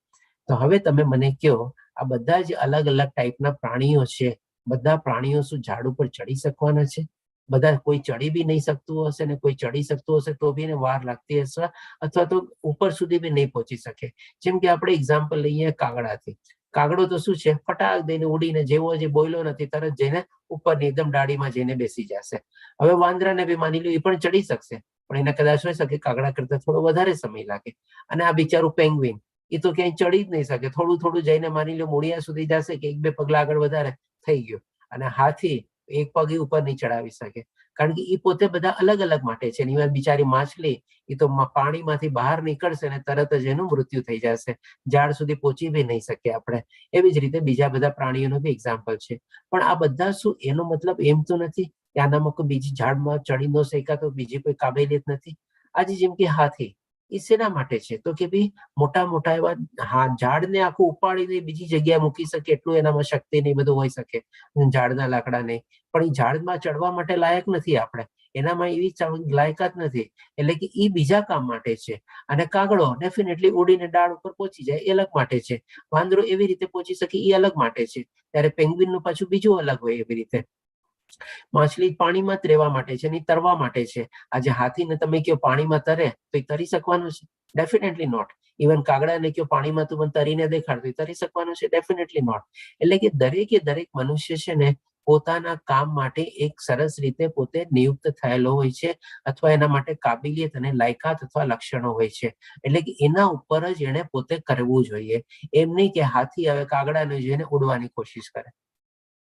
તો હવે તમે મને કહો, આ બધા જ અલગ અલગ ટાઈપના પ્રાણીઓ છે, બધા પ્રાણીઓ શું ઝાડ ઉપર ચડી શકવાના છે? બધા કોઈ ચડી બી નહીં શકતું હશે ને કોઈ ચડી શકતું હશે તો બી એને વાર લાગતી હશે અથવા તો ઉપર સુધી બી નહીં પહોંચી શકે. જેમ કે આપણે એક્ઝામ્પલ લઈએ કાગડાથી. કાગડો તો શું છે, ફટાક દઈને ઉડીને જેવો જે બોયલો નથી તરત જઈને ઉપરની એકદમ ડાળીમાં જઈને બેસી જશે. હવે વાંદરાને બી માની લો એ પણ ચડી શકશે, પણ એને કદાચ હોય શકે કાગડા કરતા થોડો વધારે સમય લાગે. અને આ બિચારું પેંગ્વિન, એ તો ક્યાંય ચડી જ નહીં શકે, થોડું થોડું જઈને માની લો મૂળિયા સુધી જશે કે એક બે પગલા આગળ વધારે થઈ ગયું. અને હાથી એક પગ ઉપર નહીં ચડાવી શકે, કારણ કે એ પોતે બધા અલગ અલગ માટે છે. એની બિચારી માછલી, એ તો પાણીમાંથી બહાર નીકળશે ને તરત જ એનું મૃત્યુ થઈ જશે, ઝાડ સુધી પહોંચી બી નહીં શકે આપણે. એવી જ રીતે બીજા બધા પ્રાણીઓનો બી એક્ઝામ્પલ છે. પણ આ બધા શું, એનો મતલબ એમ તો નથી કે આનામાં કોઈ બીજી ઝાડમાં ચડી ન શક્યા તો બીજી કોઈ કાબેલિયત નથી. આજે જેમ કે હાથી, એ શેના માટે છે? તો કે ભાઈ મોટા મોટા એવા ઝાડને આખું ઉપાડીને બીજી જગ્યાએ મૂકી શકે એટલું એનામાં શક્તિ નહીં બધું હોઈ શકે, ઝાડના લાકડા નહીં. પણ એ ઝાડમાં ચડવા માટે લાયક નથી આપણે, એનામાં એવી લાયકાત નથી, એટલે કે એ બીજા કામ માટે છે. અને કાગડો ડેફિનેટલી ઉડીને ડાળ ઉપર પહોંચી જાય એ અલગ માટે છે. વાંદરો એવી રીતે પહોંચી શકે એ અલગ માટે છે. ત્યારે પેંગ્વિનનું પાછું બીજું અલગ હોય. એવી રીતે માછલી પાણીમાં જ રહેવા માટે છે, નહીં તરવા માટે છે. આજે હાથીને તમે કહો પાણીમાં તરે તો એ તરી શકવાનું છે? Definitely not. ઇવન કાગડાને કહો પાણીમાં તું તરીને દેખાડ તો તરી શકવાનું છે? Definitely not. એટલે કે દરેકે દરેક મનુષ્ય છે ને પોતાના કામ માટે એક સરસ રીતે પોતે નિયુક્ત થયેલો હોય છે, અથવા એના માટે કાબિલિયત અને લાયકાત અથવા લક્ષણો હોય છે. એટલે કે એના ઉપર જ એને પોતે કરવું જોઈએ. એમ નહીં કે હાથી હવે કાગડાને જોઈને ઉડવાની કોશિશ કરે,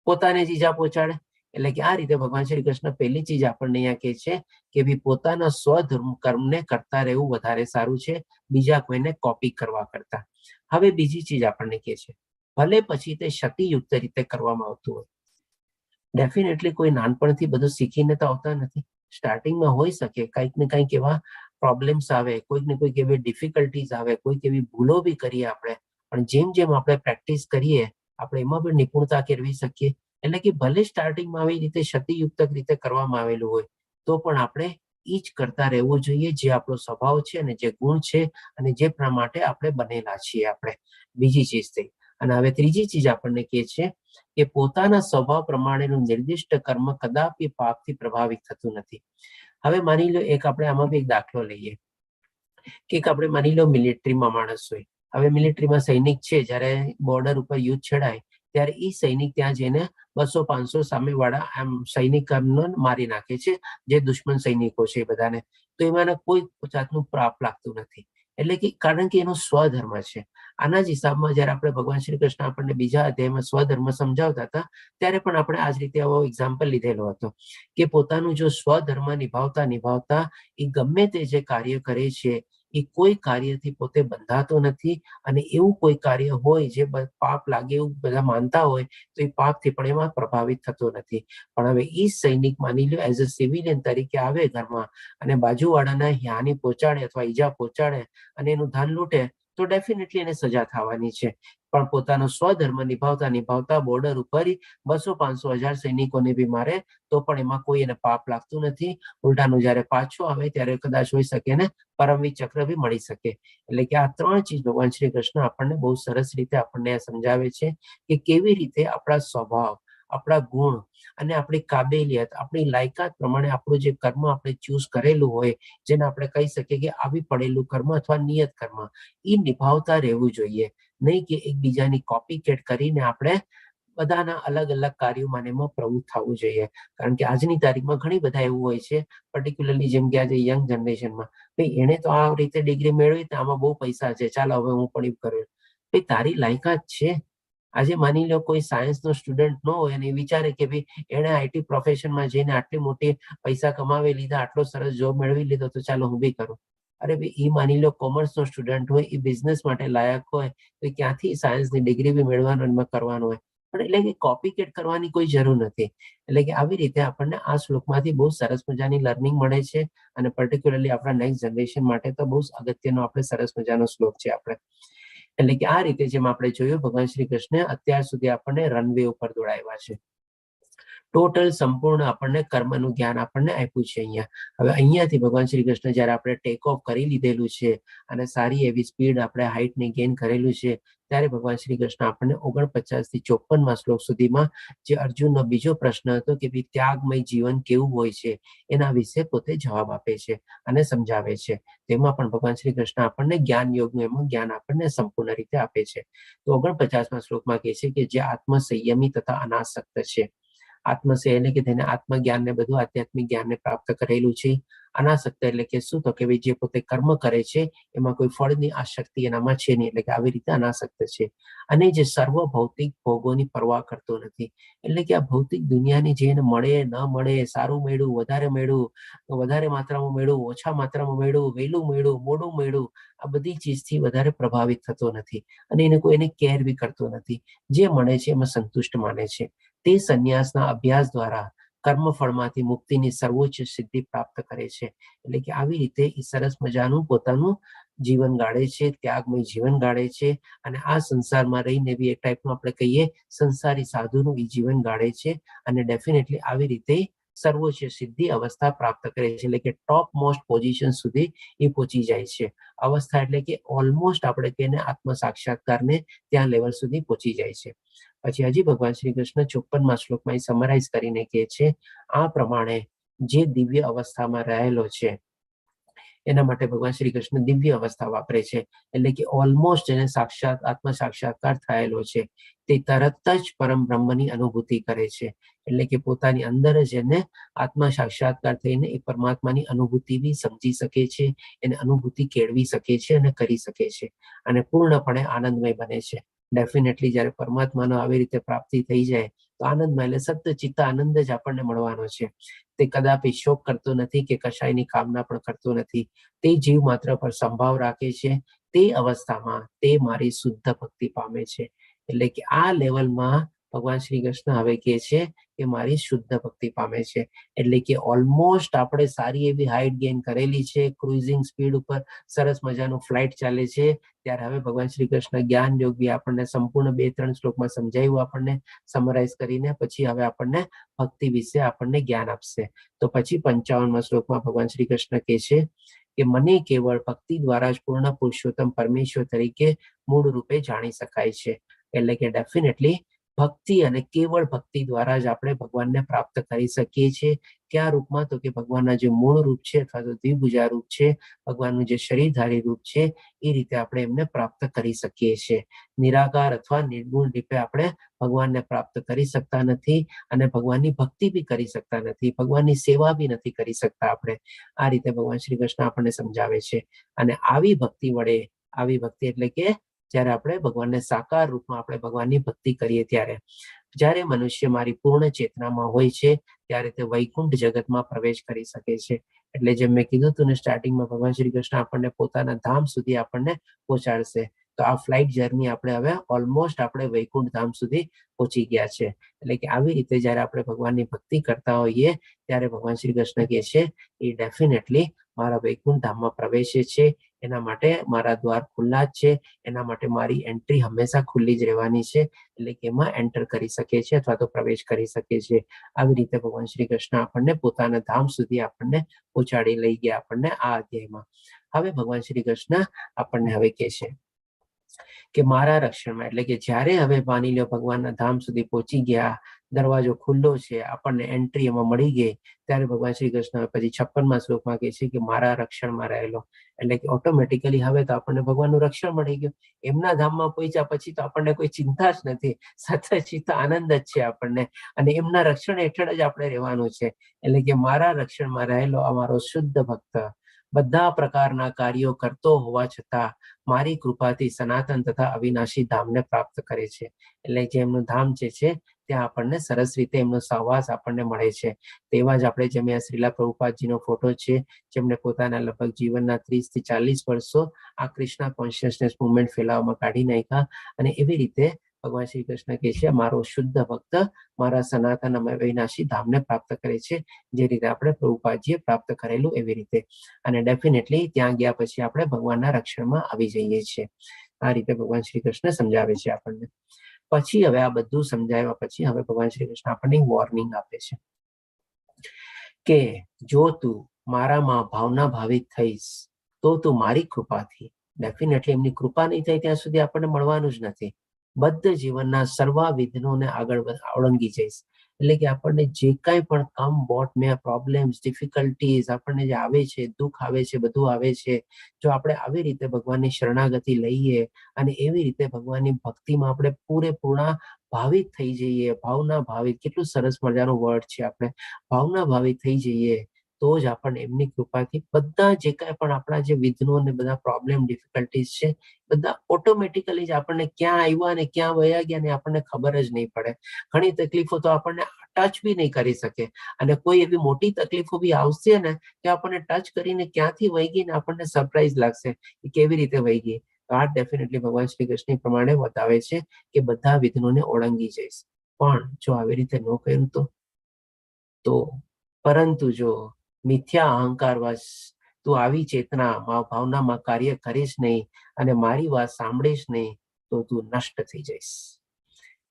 પોતાને જ ઈજા પહોંચાડે. એટલે કે આ રીતે ભગવાન શ્રી કૃષ્ણ પહેલી ચીજ આપણને અહીંયા કહે છે કે ભાઈ પોતાના સ્વધર્મ કર્મને કરતા રહેવું વધારે સારું છે, બીજા કોઈને કોપી કરવા કરતા. હવે બીજી ચીજ આપણને કહે છે, ભલે પછી તે શક્તિયુક્ત રીતે કરવામાં આવતું હોય. ડેફિનેટલી કોઈ નાનપણથી બધું શીખીને તો આવતા નથી. સ્ટાર્ટિંગમાં હોઈ શકે કંઈક ને કંઈક એવા પ્રોબ્લેમ્સ આવે, કોઈક ને કોઈક એવી ડિફિકલ્ટીઝ આવે, કોઈક એવી ભૂલો બી કરીએ આપણે. પણ જેમ જેમ આપણે પ્રેક્ટિસ કરીએ આપણે એમાં પણ નિપુણતા કેળવી શકીએ. એટલે કે ભલે સ્ટાર્ટિંગમાં આવી રીતે ક્ષતિયુક્ત રીતે કરવામાં આવેલું હોય તો પણ આપણે એ જ કરતા રહેવું જોઈએ જે આપણો સ્વભાવ છે અને જે ગુણ છે અને જે માટે આપણે બનેલા છીએ આપણે. બીજી ચીજ થઈ. અને હવે ત્રીજી ચીજ આપણને કહે છે કે પોતાના સ્વભાવ પ્રમાણેનું નિર્દિષ્ટ કર્મ કદાપી પાપથી પ્રભાવિત થતું નથી. હવે માની લો એક આપણે આમાં બી એક દાખલો લઈએ કે આપણે માની લો મિલિટરીમાં માણસ હોય. હવે મિલિટરીમાં સૈનિક છે, જ્યારે બોર્ડર ઉપર યુદ્ધ છેડાય ત્યારે એ સૈનિક ત્યાં જઈને 200-500 સામેવાળા આમ સૈનિકોને મારી નાખે છે, જે દુશ્મન સૈનિકો છે એ બધાને. તો એમાં કોઈ જાતનું પાપ લાગતું નથી. એટલે કે કારણ કે એનો સ્વધર્મ છે. આના જ હિસાબમાં જયારે આપણે ભગવાન શ્રી કૃષ્ણ આપણને બીજા અધ્યાયમાં સ્વધર્મ સમજાવતા હતા ત્યારે પણ આપણે આ જ રીતે આવો એક્ઝામ્પલ લીધેલો હતો કે પોતાનું જો સ્વધર્મ નિભાવતા એ ગમે તે જે કાર્ય કરે છે એ કોઈ કાર્યથી પોતે બંધાતો નથી. અને એવું કોઈ કાર્ય હોય જે પાપ લાગે એવું બધા માનતા હોય તો એ પાપથી પણ એમાં પ્રભાવિત થતો નથી. પણ હવે એ સૈનિક માની લો એઝ અ સિવિલિયન તરીકે આવે ઘરમાં અને બાજુવાળાને હાનિ પહોંચાડે અથવા ઈજા પહોંચાડે અને એનું ધન લૂંટે તો ડેફિનેટલી એને સજા થવાની છે. પણ પોતાનો સ્વધર્મ નિભાવતા બોર્ડર ઉપર 200-500 સૈનિકોને બી મારે તો પણ એમાં કોઈ એને પાપ લાગતું નથી. ઉલટાનું જયારે પાછું આવે ત્યારે કદાચ હોઈ શકે ને પરમવીર ચક્ર બી મળી શકે. એટલે કે આ 3 ચીજ ભગવાન શ્રી કૃષ્ણ આપણને બહુ સરસ રીતે આપણને સમજાવે છે કે કેવી રીતે આપણા સ્વભાવ, આપણા ગુણ અને આપણી કાબેલિયત, આપણી લાયકાત પ્રમાણે આપણું જે કર્મ આપણે ચૂઝ કરેલું હોય, જેને આપણે કહી શકીએ કે આવી પડેલું કર્મ અથવા નિયત કર્મ, એ નિભાવતા રહેવું જોઈએ. નહીં કે એકબીજાની કોપી કેટ કરીને આપણે બધાના અલગ અલગ કાર્યોમાં એમાં પ્રવૃત્ત થવું જોઈએ. કારણ કે આજની તારીખમાં ઘણી બધા એવું હોય છે, પર્ટિક્યુલરલી જેમ કે આજે યંગ જનરેશનમાં, ભાઈ એને તો આ રીતે ડિગ્રી મેળવી, આમાં બહુ પૈસા છે, ચાલો હવે હું પણ એવું કરું. ભાઈ તારી લાયકાત છે. આજે માની લો કોઈ સાયન્સનો સ્ટુડન્ટ ન હોય અને વિચારે કે ભાઈ એને આઈટી પ્રોફેશનમાં જઈને આટલી મોટી પૈસા કમાવી લીધા, આટલો સરસ જોબ મેળવી લીધો, તો ચાલો હું બી કરું. અરે ભાઈ એ માની લો કોમર્સનો સ્ટુડન્ટ હોય, એ બિઝનેસ માટે લાયક હોય તો ક્યાંથી સાયન્સની ડિગ્રી બી મેળવવાનું એમાં કરવાનું હોય. પણ એટલે કે કોપી કેટ કરવાની કોઈ જરૂર નથી. એટલે કે આવી રીતે આપણને આ શ્લોકમાંથી બહુ સરસ મજાની લર્નિંગ મળે છે. અને પર્ટિક્યુલરલી આપણા નેક્સ્ટ જનરેશન માટે તો બહુ અગત્યનો આપણે સરસ મજાનો શ્લોક છે આપણે. એટલે કે આ રીતે જેમ આપણે જોયું ભગવાન શ્રી કૃષ્ણ અત્યાર સુધી આપણને રનવે ઉપર દોડાવ્યા છે. ટોટલ સંપૂર્ણ આપણને કર્મનું જ્ઞાન આપણને આપ્યું છે અહીંયા. હવે અહીંયાથી ભગવાન શ્રી કૃષ્ણ જયારે આપણે ટેક ઓફ કરી લીધેલું છે અને સારી એવી સ્પીડ આપણે હાઇટને ગેઇન કરેલું છે, ત્યારે ભગવાન શ્રી કૃષ્ણ આપણને 49 થી 54મા શ્લોક સુધીમાં જે અર્જુનનો બીજો પ્રશ્ન હતો કે ભાઈ ત્યાગમય જીવન કેવું હોય છે, એના વિશે પોતે જવાબ આપે છે અને સમજાવે છે. તેમાં પણ ભગવાન શ્રી કૃષ્ણ આપણને જ્ઞાન યોગનું એમાં જ્ઞાન આપણને સંપૂર્ણ રીતે આપે છે. તો 49મા શ્લોકમાં કહે છે કે જે આત્મસંયમી તથા અનાસક્ત છે. આત્મસંયમ એટલે કે તેને આત્મજ્ઞાન ને બધું આધ્યાત્મિક જ્ઞાનને પ્રાપ્ત કરેલું છે. અનાસક્ત એટલે કે શું, તો કે ભાઈ જે પોતે કર્મ કરે છે એમાં કોઈ ફળની આસક્તિ એનામાં છે નહીં, એટલે કે આવી રીતે અનાસક્ત છે. અને જે સર્વ ભૌતિક ભોગોની પરવા કરતો નથી. એટલે કે આ ભૌતિક દુનિયાની જે એને મળે ન મળે, સારું મળ્યું, વધારે માત્રામાં મળ્યું, ઓછા માત્રામાં મળ્યું, વહેલું મળ્યું, મોડું મળ્યું, આ બધી ચીજથી વધારે પ્રભાવિત થતો નથી અને એને કોઈ એને કેર બી કરતો નથી. જે મળે છે એમાં સંતુષ્ટ માને છે. તે સંન્યાસના અભ્યાસ દ્વારા કર્મફળમાંથી મુક્તિની સર્વોચ્ચ સિદ્ધિ પ્રાપ્ત કરે છે. એટલે કે આવી રીતે એ સરસ મજાનું પોતાનું જીવન ગાળે છે, ત્યાગમય જીવન ગાળે છે. અને આ સંસારમાં રહીને બી એક ટાઈપનું આપણે કહીએ સંસારી સાધુનું એ જીવન ગાળે છે. અને ડેફિનેટલી આવી રીતે સર્વોચ્ચ સિદ્ધિ અવસ્થા પ્રાપ્ત કરે છે. એટલે કે ટોપ મોસ્ટ પોઝિશન સુધી એ પહોંચી જાય છે. અવસ્થા એટલે કે ઓલમોસ્ટ આપણે કહીને આત્મ સાક્ષાત્કારને ત્યાં લેવલ સુધી પહોંચી જાય છે. પછી હજી ભગવાન શ્રી કૃષ્ણ 54મા શ્લોકમાં સમરાઇઝ કરીને કહે છે, આ પ્રમાણે જે દિવ્ય અવસ્થામાં રહેલો છે એના માટે ભગવાન શ્રી કૃષ્ણ દિવ્ય અવસ્થા વાપરે છે. એટલે કે ઓલમોસ્ટ જેને સાક્ષાત આત્મ સાક્ષાત્કાર થયેલો છે તે તરત જ પરમ બ્રહ્મની અનુભૂતિ કરે છે. એટલે કે પોતાની અંદર જ એને આત્મ સાક્ષાત્કાર થઈને એ પરમાત્માની અનુભૂતિ બી સમજી શકે છે, એને અનુભૂતિ કેળવી શકે છે અને કરી શકે છે અને પૂર્ણપણે આનંદમય બને છે. ડેફિનેટલી જયારે પરમાત્માનો આવી રીતે પ્રાપ્તિ થઈ જાય તો આનંદમય એટલે સત્ય ચિત્ત આનંદ જ આપણને મળવાનો છે. તે કદાપી શોક કરતો નથી કે કશાયની કામના પણ કરતો નથી. તે જીવ માત્ર પર સંભાવ રાખે છે. તે અવસ્થામાં તે મારી શુદ્ધ ભક્તિ પામે છે. એટલે કે આ લેવલમાં ભગવાન શ્રી કૃષ્ણ હવે કહે છે કે મારી શુદ્ધ ભક્તિ પામે છે. એટલે કે ઓલમોસ્ટ આપણે સારી એવી હાઈટ ગેઇન કરેલી છે, ક્રુઝિંગ સ્પીડ ઉપર સરસ મજાનું ફ્લાઇટ ચાલે છે. ત્યારે હવે ભગવાન શ્રી કૃષ્ણ જ્ઞાન યોગ બી આપણને સંપૂર્ણ 2-3 શ્લોકમાં સમજાવ્યું, આપણને સમરાઇઝ કરીને. પછી હવે આપણને ભક્તિ વિશે આપણને જ્ઞાન આપશે. તો પછી 55માં શ્લોકમાં ભગવાન શ્રી કૃષ્ણ કહે છે કે મને કેવળ ભક્તિ દ્વારા જ પૂર્ણ પુરુષોત્તમ પરમેશ્વર તરીકે મૂળ રૂપે જાણી શકાય છે. એટલે કે ડેફિનેટલી ભક્તિ અને કેવળ ભક્તિ દ્વારા જ આપણે ભગવાનને પ્રાપ્ત કરી શકીએ છીએ. કયા રૂપમાં? તો કે ભગવાનના જે મૂળ રૂપ છે અથવા તો દ્વિભુજા રૂપ છે, ભગવાનનું જે શરીરધારી રૂપ છે, એ રીતે આપણે એમને પ્રાપ્ત કરી શકીએ છીએ. નિરાકાર અથવા નિર્ગુણ રૂપે આપણે ભગવાનને પ્રાપ્ત કરી શકતા નથી અને ભગવાનની ભક્તિ બી કરી શકતા નથી, ભગવાનની સેવા બી નથી કરી શકતા આપણે. આ રીતે ભગવાન શ્રી કૃષ્ણ આપણને સમજાવે છે. અને આવી ભક્તિ વડે, આવી ભક્તિ એટલે કે જ્યારે આપણે ભગવાનને સાકાર રૂપમાં આપણે ભગવાનની ભક્તિ કરીએ ત્યારે, જ્યારે મનુષ્ય મારી પૂર્ણ ચેતનામાં હોય છે ત્યારે તે વૈકુંઠ જગતમાં પ્રવેશ કરી શકે છે. એટલે જેમ મેં કીધું હતું ને સ્ટાર્ટિંગમાં, ભગવાન શ્રી કૃષ્ણ આપણને પોતાના ધામ સુધી આપણને પહોંચાડશે. તો આ ફ્લાઇટ જર્ની આપણે હવે ઓલમોસ્ટ આપણે વૈકુંઠ ધામ સુધી પહોંચી ગયા છે. એટલે કે આવી રીતે જ્યારે આપણે ભગવાનની ભક્તિ કરતા હોઈએ ત્યારે ભગવાન શ્રી કૃષ્ણ કહે છે એ ડેફિનેટલી મારા વૈકુંઠ ધામમાં પ્રવેશે છે. એના માટે મારા દ્વાર ખુલ્લા જ છે, એના માટે મારી એન્ટ્રી હંમેશા ખુલ્લી જ રહેવાની છે. એટલે કે એમાં એન્ટર કરી શકે છે અથવા તો પ્રવેશ કરી શકે છે. આવી રીતે ભગવાન શ્રી કૃષ્ણ આપણને પોતાના ધામ સુધી આપણને પહોંચાડી લઈ ગયા આપણને આ અધ્યાયમાં. હવે ભગવાન શ્રી કૃષ્ણ આપણને હવે કહે છે કે મારા રક્ષણમાં, એટલે કે જ્યારે હવે માની લો ભગવાનના ધામ સુધી પહોંચી ગયા, દરવાજો ખુલ્લો છે, આપણને એન્ટ્રી એમાં મળી ગઈ, ત્યારે ભગવાન શ્રી કૃષ્ણ પછી 56માં શ્લોકમાં કહે છે કે મારા રક્ષણમાં રહેલો. એટલે કે ઓટોમેટિકલી હવે તો આપણને ભગવાનનું રક્ષણ મળી ગયું. એમના ધામમાં પહોંચ્યા પછી તો આપણને કોઈ ચિંતા જ નથી, સતત ચિત્ત આનંદ જ છે આપણને, અને એમના રક્ષણ હેઠળ જ આપણે રહેવાનું છે. એટલે કે મારા રક્ષણમાં રહેલો અમારો શુદ્ધ ભક્ત બધા પ્રકારના કાર્યો કરતો હોવા છતાં મારી કૃપાથી સનાતન તથા અવિનાશી ધામને પ્રાપ્ત કરે છે. એટલે જે એમનું ધામ છે ત્યાં આપણને સરસ રીતે એમનો સહવાસ આપણને મળે છે. તેવા જ આપણે જેમ શ્રીલા પ્રભુપાદજીનો ફોટો છે, જેમને પોતાના લગભગ જીવનના 30 થી 40 વર્ષો આ કૃષ્ણ કોન્શિયસનેસ મુવમેન્ટ ફેલાવવામાં કાઢી નાખ્યા. અને એવી રીતે ભગવાન શ્રી કૃષ્ણ કહે છે મારો શુદ્ધ ભક્ત મારા સનાતન અવિનાશી ધામને પ્રાપ્ત કરે છે, જે રીતે આપણે પ્રભુપાદજીએ પ્રાપ્ત કરેલું એવી રીતે. અને ડેફિનેટલી ત્યાં ગયા પછી આપણે ભગવાનના રક્ષણમાં આવી જઈએ છીએ. આ રીતે ભગવાન શ્રી કૃષ્ણ સમજાવે છે આપણને. પછી હવે આ બધું સમજાવ્યા પછી હવે ભગવાન શ્રી કૃષ્ણ આપણને વોર્નિંગ આપે છે કે જો તું મારામાં ભાવના ભાવિત થઈશ તો તું મારી કૃપાથી, ડેફિનેટલી એમની કૃપા નહીં થાય ત્યાં સુધી આપણને મળવાનું જ નથી, બધા જીવનના સર્વા વિઘ્નોને આગળ ઓળંગી જઈશ. એટલે કે આપણને જે કાંઈ પણ કમ બોટ મેં પ્રોબ્લેમ્સ, ડિફિકલ્ટીઝ આપણને જે આવે છે, દુઃખ આવે છે, બધું આવે છે, જો આપણે આવી રીતે ભગવાનની શરણાગતિ લઈએ અને એવી રીતે ભગવાનની ભક્તિમાં આપણે પૂરેપૂર્ણ ભાવિત થઈ જઈએ, ભાવના ભાવિત, કેટલું સરસ મજાનું વર્ડ છે, આપણે ભાવના ભાવિત થઈ જઈએ તો જ આપણને એમની કૃપાથી બધા જે કાંઈ પણ આપણા જે વિઘ્નો અને બધા પ્રોબ્લેમ, ડિફિકલ્ટીઝ છે, બધા ઓટોમેટિકલી જ આપણને ક્યાં આવ્યા અને ક્યાં વયા ગયા ને આપણને ખબર જ નહીં પડે. ઘણી તકલીફો તો આપણને ટચ બી નહીં કરી શકે, અને કોઈ એવી મોટી તકલીફો બી આવશે ને કે આપણને ટચ કરીને ક્યાંથી વહી ગઈ ને આપણને સરપ્રાઈઝ લાગશે કે કેવી રીતે વહી ગઈ. તો આ ડેફિનેટલી ભગવાન શ્રી કૃષ્ણ પ્રમાણે બતાવે છે કે બધા વિઘ્નોને ઓળંગી જઈશ. પણ જો આવી રીતે ન કર્યું તો પરંતુ જો મિથ્યા અહંકાર વશ તું આવી ચેતના ભાવનામાં કાર્ય કરીશ નહીં અને મારી વાત સાંભળીશ નહીં તો તું નષ્ટ થઈ જઈશ.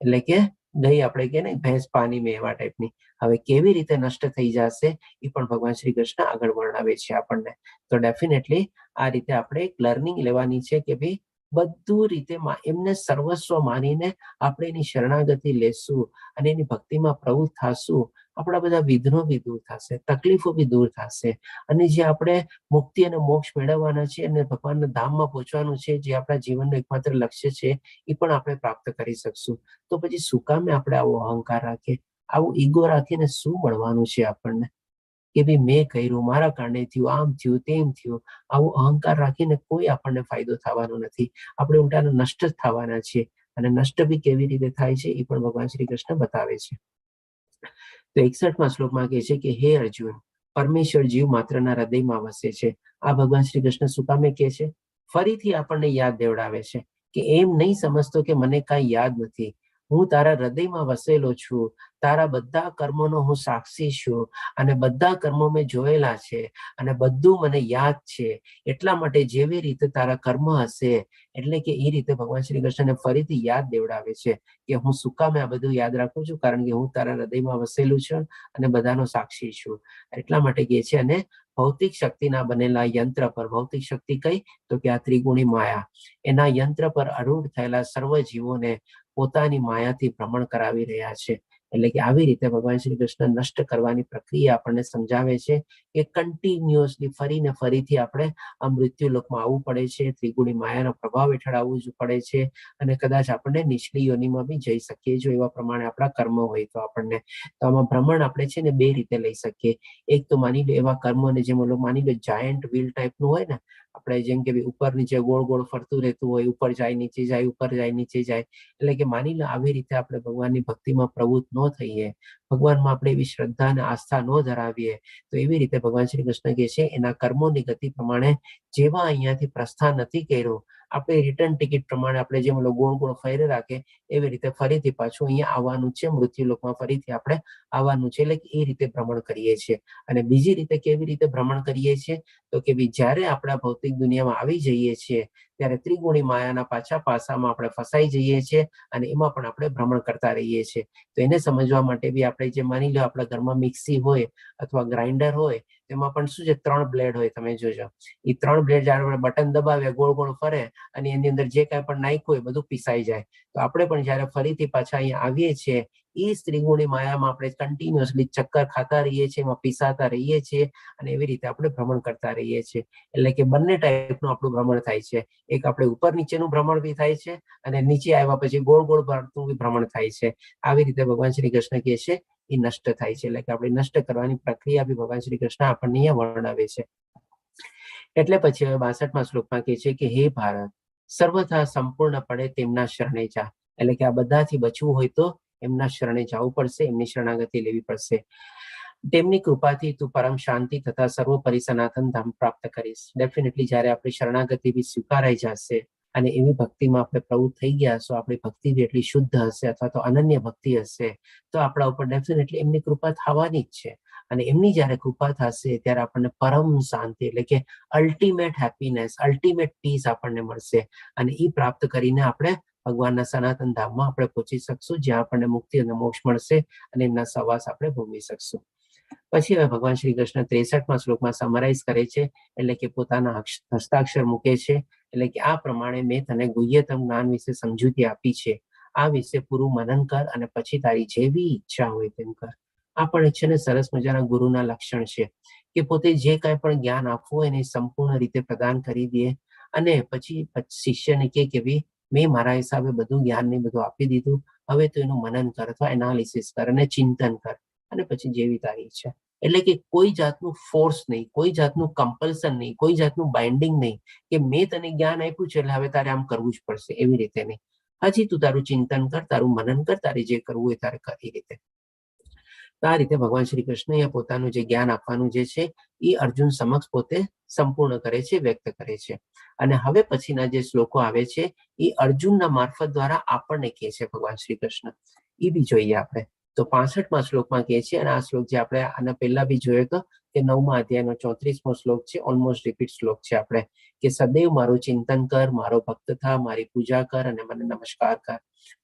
એટલે કે ગઈ આપણે કે ને ભેંસ પાણી મેં, એવા ટાઈપની. હવે કેવી રીતે નષ્ટ થઈ જશે એ પણ ભગવાન શ્રી કૃષ્ણ આગળ વર્ણવે છે આપણને. તો ડેફિનેટલી આ રીતે આપણે એક લર્નિંગ લેવાની છે કે ભાઈ બધું રીતે એમને સર્વસ્વ માનીને આપણે એની શરણાગતિ લેશું અને એની ભક્તિમાં પ્રવૃત્ત થશું, આપણા બધા વિઘ્નો બી દૂર થશે, તકલીફો બી દૂર થશે, અને જે આપણે મુક્તિ અને મોક્ષ મેળવવાના છે અને ભગવાનના ધામમાં પહોંચવાનું છે, જે આપણા જીવનનું એકમાત્ર લક્ષ્ય છે, એ પણ આપણે પ્રાપ્ત કરી શકશું. તો પછી શું કામે આપણે આવો અહંકાર રાખીએ, આવું ઈગો રાખીને શું મળવાનું છે આપણને કે ભાઈ મેં કર્યું, મારા કારણે થયું, આમ થયું, તેમ થયું. આવું અહંકાર રાખીને કોઈ આપણને ફાયદો થવાનો નથી, આપણે ઉલટાના નષ્ટ જ થવાના છીએ. અને નષ્ટ બી કેવી રીતે થાય છે એ પણ ભગવાન શ્રી કૃષ્ણ બતાવે છે. તો 61માં શ્લોકમાં કહે છે કે હે અર્જુન, પરમેશ્વર જીવ માત્રના હૃદયમાં વસે છે. આ ભગવાન શ્રી કૃષ્ણ શું કામે કહે છે? ફરીથી આપણને યાદ દેવડાવે છે કે એમ નહીં સમજતો કે મને કાંઈ યાદ નથી, હું તારા હૃદયમાં વસેલો છું, તારા બધા કર્મોનો હું સાક્ષી છું, અને બધા કર્મો મેં જોયેલા છે, અને બધું મને યાદ છે. એટલા માટે જેવી રીતે તારા કર્મ હશે, એટલે કે એ રીતે ભગવાન શ્રી કૃષ્ણને ફરીથી યાદ દેવડાવે છે કે હું શું કામ આ બધું યાદ રાખું છું, કારણ કે હું તારા હૃદયમાં વસેલું છું અને બધાનો સાક્ષી છું. એટલા માટે કહે છે. અને ભૌતિક શક્તિના બનેલા યંત્ર પર, ભૌતિક શક્તિ કઈ? તો કે આ ત્રિગુણી માયા, એના યંત્ર પર અરૂઢ થયેલા સર્વ જીવોને પોતાની માયાથી ભ્રમણ કરાવી રહ્યા છે. એટલે કે આવી રીતે ભગવાન શ્રી કૃષ્ણ નષ્ટ કરવાની પ્રક્રિયા આપણને સમજાવે છે કે કન્ટિન્યુઅસલી ફરીને ફરીથી આપણે આ મૃત્યુ લોકમાં આવવું પડે છે, ત્રિગુણી માયાના પ્રભાવ હેઠળ આવવું જ પડે છે, અને કદાચ આપણને નીચલી યોનિમાં બી જઈ શકીએ જો એવા પ્રમાણે આપણા કર્મ હોય તો. આપણને તો આમાં ભ્રમણ આપણે છે ને બે રીતે લઈ શકીએ. એક તો માની લો એવા કર્મોને જેમ માની લો જાયન્ટ વ્હીલ ટાઈપનું હોય ને, આપણે જેમ કે ઉપર નીચે ગોળ ગોળ ફરતું રહેતું હોય, ઉપર જાય નીચે જાય, ઉપર જાય નીચે જાય. એટલે કે માની લો આવી રીતે આપણે ભગવાનની ભક્તિમાં પ્રવૃત્ત ન થઈએ, ભગવાનમાં આપણે એવી શ્રદ્ધા અને આસ્થા ન ધરાવીએ, તો એવી રીતે ભગવાન શ્રી કૃષ્ણ કહે છે એના કર્મોની ગતિ પ્રમાણે જેવા અહીંયાથી પ્રસ્થાન નથી કર્યું, આપણે રિટર્ન ટિકિટ પ્રમાણે આપણે જેમ ગોળ ગોળ ફરી રાખે એવી રીતે ફરીથી પાછું અહીંયા આવવાનું છે, મૃત્યુલોકમાં ફરીથી આપણે આવવાનું છે. એટલે એ રીતે ભ્રમણ કરીએ છીએ. અને બીજી રીતે કેવી રીતે ભ્રમણ કરીએ છીએ? તો કે જ્યારે આપણા ભૌતિક દુનિયામાં આવી જઈએ છીએ ત્યારે ત્રિગુણી માયાના પાછા પાસામાં આપણે ફસાઈ જઈએ છીએ, અને એમાં પણ આપણે ભ્રમણ કરતા રહીએ છીએ. તો એને સમજવા માટે બી આપણે જે માની લો આપણા ઘરમાં મિક્સી હોય અથવા ગ્રાઇન્ડર હોય, તેમાં પણ શું છે 3 બ્લેડ હોય. તમે જોજો એ 3 બ્લેડ જયારે આપણે બટન દબાવીએ ગોળ ગોળ ફરે અને એની અંદર જે કાંઈ પણ નાખ્યું હોય બધું પીસાઈ જાય. તો આપણે પણ જયારે ફરીથી પાછા અહીંયા આવીએ છીએ એ ત્રિગુણી માયામાં આપણે કન્ટિન્યુઅસલી ચક્કર ખાતા રહીએ છીએ, એમાં પીસાતા રહીએ છીએ, અને એવી રીતે આપણે ભ્રમણ કરતા રહીએ છીએ. એટલે કે બંને ટાઈપનું આપણું ભ્રમણ થાય છે. એક આપણે ઉપર નીચેનું ભ્રમણ બી થાય છે, અને નીચે આવ્યા પછી ગોળ ગોળ ફરતું બી ભ્રમણ થાય છે. આવી રીતે ભગવાન શ્રી કૃષ્ણ કહે છે એ નષ્ટ થાય છે. એટલે કે આપણે નષ્ટ કરવાની પ્રક્રિયા બી ભગવાન શ્રી કૃષ્ણ આપણને અહીંયા વર્ણવે છે. એટલે પછી હવે 62મા શ્લોકમાં કહે છે કે હે ભારત, સર્વથા સંપૂર્ણપણે તેમના શરણે જા. એટલે કે આ બધાથી બચવું હોય તો એમના શરણે જવું પડશે, એમની શરણાગતિ લેવી પડશે. તેમની કૃપાથી તું પરમ શાંતિ તથા સર્વોપરી સનાતન ધામ પ્રાપ્ત કરીશ. ડેફિનેટલી જયારે આપણી શરણાગતિ બી સ્વીકારાઈ જશે અને એવી ભક્તિમાં આપણે પ્રવૃત્ત થઈ ગયા છો, આપણી ભક્તિ બી એટલી શુદ્ધ હશે અથવા તો અનન્ય ભક્તિ હશે, તો આપણા ઉપર ડેફિનેટલી એમની કૃપા થવાની જ છે. અને એમની જયારે કૃપા થશે ત્યારે આપણને પરમ શાંતિ એટલે કે અલ્ટિમેટ હેપીનેસ, અલ્ટિમેટ પીસ આપણને મળશે, અને એ પ્રાપ્ત કરીને આપણે ભગવાનના સનાતન ધામમાં આપણે પહોંચી શકશું, જ્યાં આપણને મુક્તિ અને મોક્ષ મળશે અને એમના સવાસ આપણે ભોગવી શકશું. પછી હવે ભગવાન શ્રી કૃષ્ણ 63મા શ્લોકમાં સમરાઈઝ કરે છે, એટલે કે પોતાના હસ્તાક્ષર મૂકે છે. એટલે કે આ પ્રમાણે મેં તને ગુહ્યતમ જ્ઞાન વિશે સમજૂતી આપી છે, આ વિશે પૂરું મનન કર અને પછી તારી જેવી ઈચ્છા હોય તેમ કર. આ પણ છે ને સરસ મજાના ગુરુના લક્ષણ છે કે પોતે જે કાંઈ પણ જ્ઞાન આપવું હોય એને સંપૂર્ણ રીતે પ્રદાન કરી દે, અને પછી શિષ્યને કે ભાઈ મેં મારા હિસાબે બધું જ્ઞાન ને બધું આપી દીધું, હવે તો એનું મનન કર અથવા એનાલિસિસ કર અને ચિંતન કર, અને પછી જેવી તારી ઈચ્છા. એટલે કે કોઈ જાતનું ફોર્સ નહીં, કોઈ જાતનું કમ્પલ્સન નહીં, કોઈ જાતનું બાઇન્ડિંગ નહીં કે મેં તને જ્ઞાન આપ્યું છે એટલે હવે તારે આમ કરવું જ પડશે, એવી રીતે નહીં. હજી તું તારું ચિંતન કર, તારું મનન કર, તારે જે કરવું હોય તારે કર, એ રીતે. તો આ રીતે ભગવાન શ્રી કૃષ્ણ અહીંયા પોતાનું જે જ્ઞાન આપવાનું જે છે એ અર્જુન સમક્ષ પોતે સંપૂર્ણ કરે છે, વ્યક્ત કરે છે. અને હવે પછીના જે શ્લોકો આવે છે એ અર્જુનના મારફત દ્વારા આપણને કહે છે ભગવાન શ્રી કૃષ્ણ. એ બી જોઈએ આપણે. તો 65મા શ્લોકમાં કહે છે, અને આ શ્લોક જે આપણે આના પહેલા બી જોયો હતો કે 9મા અધ્યાયનો 34મો શ્લોક છે, ઓલમોસ્ટ રિપીટ શ્લોક છે આપણે, કે સદૈવ મારું ચિંતન કર, મારો ભક્ત થા, મારી પૂજા કર અને મને નમસ્કાર કર.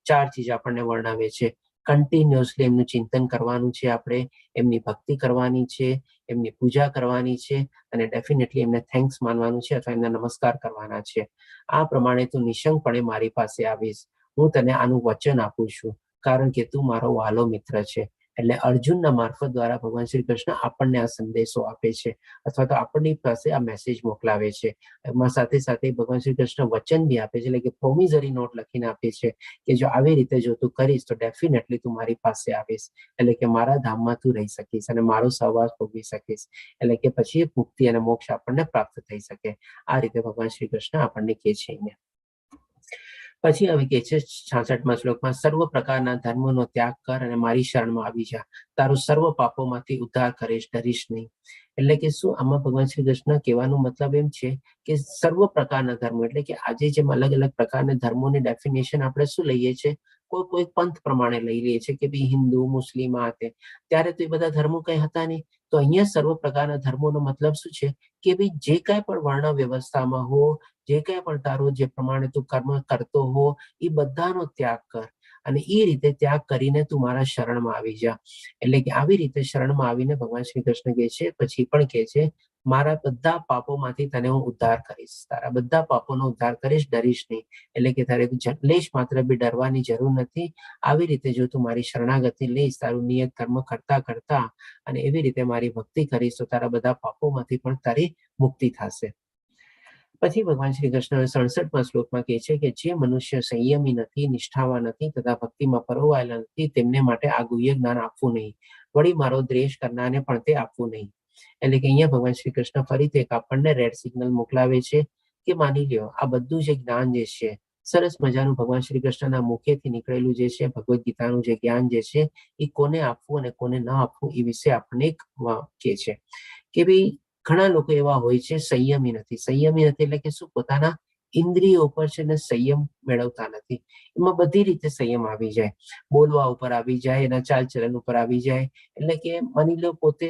4 ચીજ આપણને વર્ણવે છે. કન્ટિન્યુઅસલી એમનું ચિંતન કરવાનું છે, આપણે એમની ભક્તિ કરવાની છે, એમની પૂજા કરવાની છે, અને ડેફિનેટલી એમને થેન્ક્સ માનવાનું છે અથવા એમને નમસ્કાર કરવાના છે. આ પ્રમાણે તું નિશંકપણે મારી પાસે આવીશ, હું તને આનું વચન આપું છું, કારણ કે તું મારો વાલો મિત્ર છે. એટલે અર્જુનના મારફત દ્વારા ભગવાન શ્રી કૃષ્ણ આપણને આ સંદેશો આપે છે, અથવા તો આપણી પાસે આ મેસેજ મોકલાવે છે. એમાં સાથે સાથે ભગવાન શ્રી કૃષ્ણ વચન બી આપે છે, એટલે કે પ્રોમિઝરી નોટ લખીને આપે છે કે જો આવી રીતે જો તું કરીશ તો ડેફિનેટલી તું મારી પાસે આવીશ, એટલે કે મારા ધામમાં તું રહી શકીશ અને મારો સહવાસ ભોગવી શકીશ, એટલે કે પછી મુક્તિ અને મોક્ષ આપણને પ્રાપ્ત થઈ શકે. આ રીતે ભગવાન શ્રી કૃષ્ણ આપણને કહે છે અહીંયા. પછી હવે કહે છે 66મા શ્લોકમાં, સર્વ પ્રકારના ધર્મનો ત્યાગ કર અને મારી શરણમાં આવી જા, તારું સર્વ પાપોમાંથી ઉદ્ધાર કરીશ, ડરીશ નહીં. એટલે કે શું આમાં ભગવાન શ્રી કૃષ્ણ કહેવાનો મતલબ એમ છે કે સર્વ પ્રકારના ધર્મો, એટલે કે આજે જેમ અલગ અલગ પ્રકારના ધર્મોની ડેફિનેશન આપણે શું લઈએ છીએ, કોઈ પંથ પ્રમાણે લઈ લે છે કે ભાઈ હિન્દુ મુસ્લિમ આ તે, ત્યારે તો એ બધા ધર્મો કઈ હતા નહીં. તો અહીંયા સર્વ પ્રકારના ધર્મોનો મતલબ શું છે કે ભાઈ જે કાંઈ પણ વર્ણ વ્યવસ્થામાં હો, જે કાંઈ પણ તારો જે પ્રમાણે તું કર્મ કરતો હો, એ બધાનો ત્યાગ કર અને એ રીતે ત્યાગ કરીને તું મારા શરણમાં આવી જા. એટલે કે આવી રીતે શરણમાં આવીને ભગવાન શ્રી કૃષ્ણ કહે છે, પછી પણ કહે છે મારા બધા પાપોમાંથી તને હું ઉદ્ધાર કરીશ, તારા બધા પાપોનો ઉદ્ધાર કરીશ, ડરીશ નહીં. એટલે કે તારે લેશ માત્ર બી ડરવાની જરૂર નથી. આવી રીતે જો તું મારી શરણાગતિ લઈશ, તારું નિયત કર્મ કરતા કરતા અને એવી રીતે મારી ભક્તિ કરીશ તો તારા બધા પાપોમાંથી પણ તારી મુક્તિ થશે. પછી ભગવાન શ્રી કૃષ્ણ 67મા શ્લોકમાં કહે છે કે જે મનુષ્ય સંયમી નથી, નિષ્ઠાવાન નથી તથા ભક્તિમાં પરોવાયેલા નથી, તેમને માટે આ ગુહ્ય જ્ઞાન આપવું નહીં, વળી મારો દ્વેષ કરનારને પણ તે આપવું નહીં. એટલે કે અહીંયા ભગવાન શ્રી કૃષ્ણ ફરીથી એક આપણને રેડ સિગ્નલ મોકલાવે છે કે માની લ્યો આ બધું જે જ્ઞાન જે છે સરસ મજાનું ભગવાન શ્રી કૃષ્ણના મુખેથી નીકળેલું જે છે ભગવદ્ ગીતાનું જે જ્ઞાન જે છે એ કોને આપવું અને કોને ન આપવું એ વિશે આપણને એક કહે છે કે ભાઈ ઘણા લોકો એવા હોય છે સંયમી નથી. સંયમી નથી એટલે કે શું, પોતાના ઇન્દ્રિયો ઉપર છે ને સંયમ મેળવતા નથી. એમાં બધી રીતે સંયમ આવી જાય, બોલવા ઉપર આવી જાય, એના ચાલચલન ઉપર આવી જાય. એટલે કે માની લો પોતે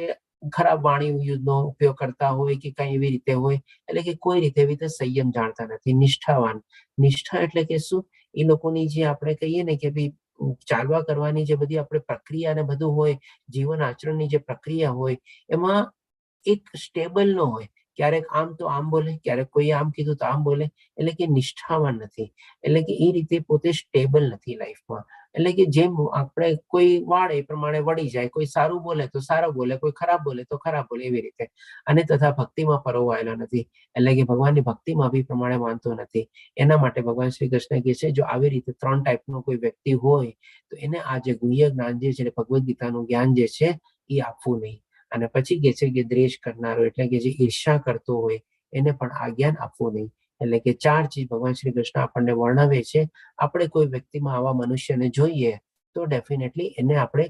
ખરાબ વાણીનો ઉપયોગ કરતા હોય કે કઈ એવી રીતે હોય, એટલે કે કોઈ રીતે એવી રીતે સંયમ જાણતા નથી. નિષ્ઠાવાન, નિષ્ઠા એટલે કે શું, એ લોકોની જે આપણે કહીએ ને કે ભાઈ ચાલવા કરવાની જે બધી આપણે પ્રક્રિયા ને બધું હોય, જીવન આચરણની જે પ્રક્રિયા હોય, એમાં એક સ્ટેબલ ન હોય. ક્યારેક આમ તો આમ બોલે, ક્યારેક કોઈ આમ કીધું તો આમ બોલે, એટલે કે નિષ્ઠાવાન નથી. એટલે કે એ રીતે પોતે સ્ટેબલ નથી લાઈફમાં. એટલે કે જેમ આપણે કોઈ વાળે એ પ્રમાણે વળી જાય, કોઈ સારું બોલે તો સારું બોલે, કોઈ ખરાબ બોલે તો ખરાબ બોલે, એવી રીતે. અને તથા ભક્તિમાં પરોવાયેલા નથી, એટલે કે ભગવાનની ભક્તિમાં બી પ્રમાણે માનતો નથી. એના માટે ભગવાન શ્રી કૃષ્ણ કહે છે જો આવી રીતે 3 ટાઈપનો કોઈ વ્યક્તિ હોય તો એને આ જે ગુહ્ય જ્ઞાન જે છે, ભગવદ્ ગીતાનું જ્ઞાન જે છે એ આપવું નહીં. અને પછી કહે છે કે દ્વેષ કરનારો એટલે કે જે ઈર્ષા કરતો હોય એને પણ આ જ્ઞાન આપવું નહીં. એટલે કે 4 ચીજ ભગવાન શ્રી કૃષ્ણ આપણને વર્ણવે છે. આપણે કોઈ વ્યક્તિમાં આવા મનુષ્યને જોઈએ તો ડેફિનેટલી એને આપણે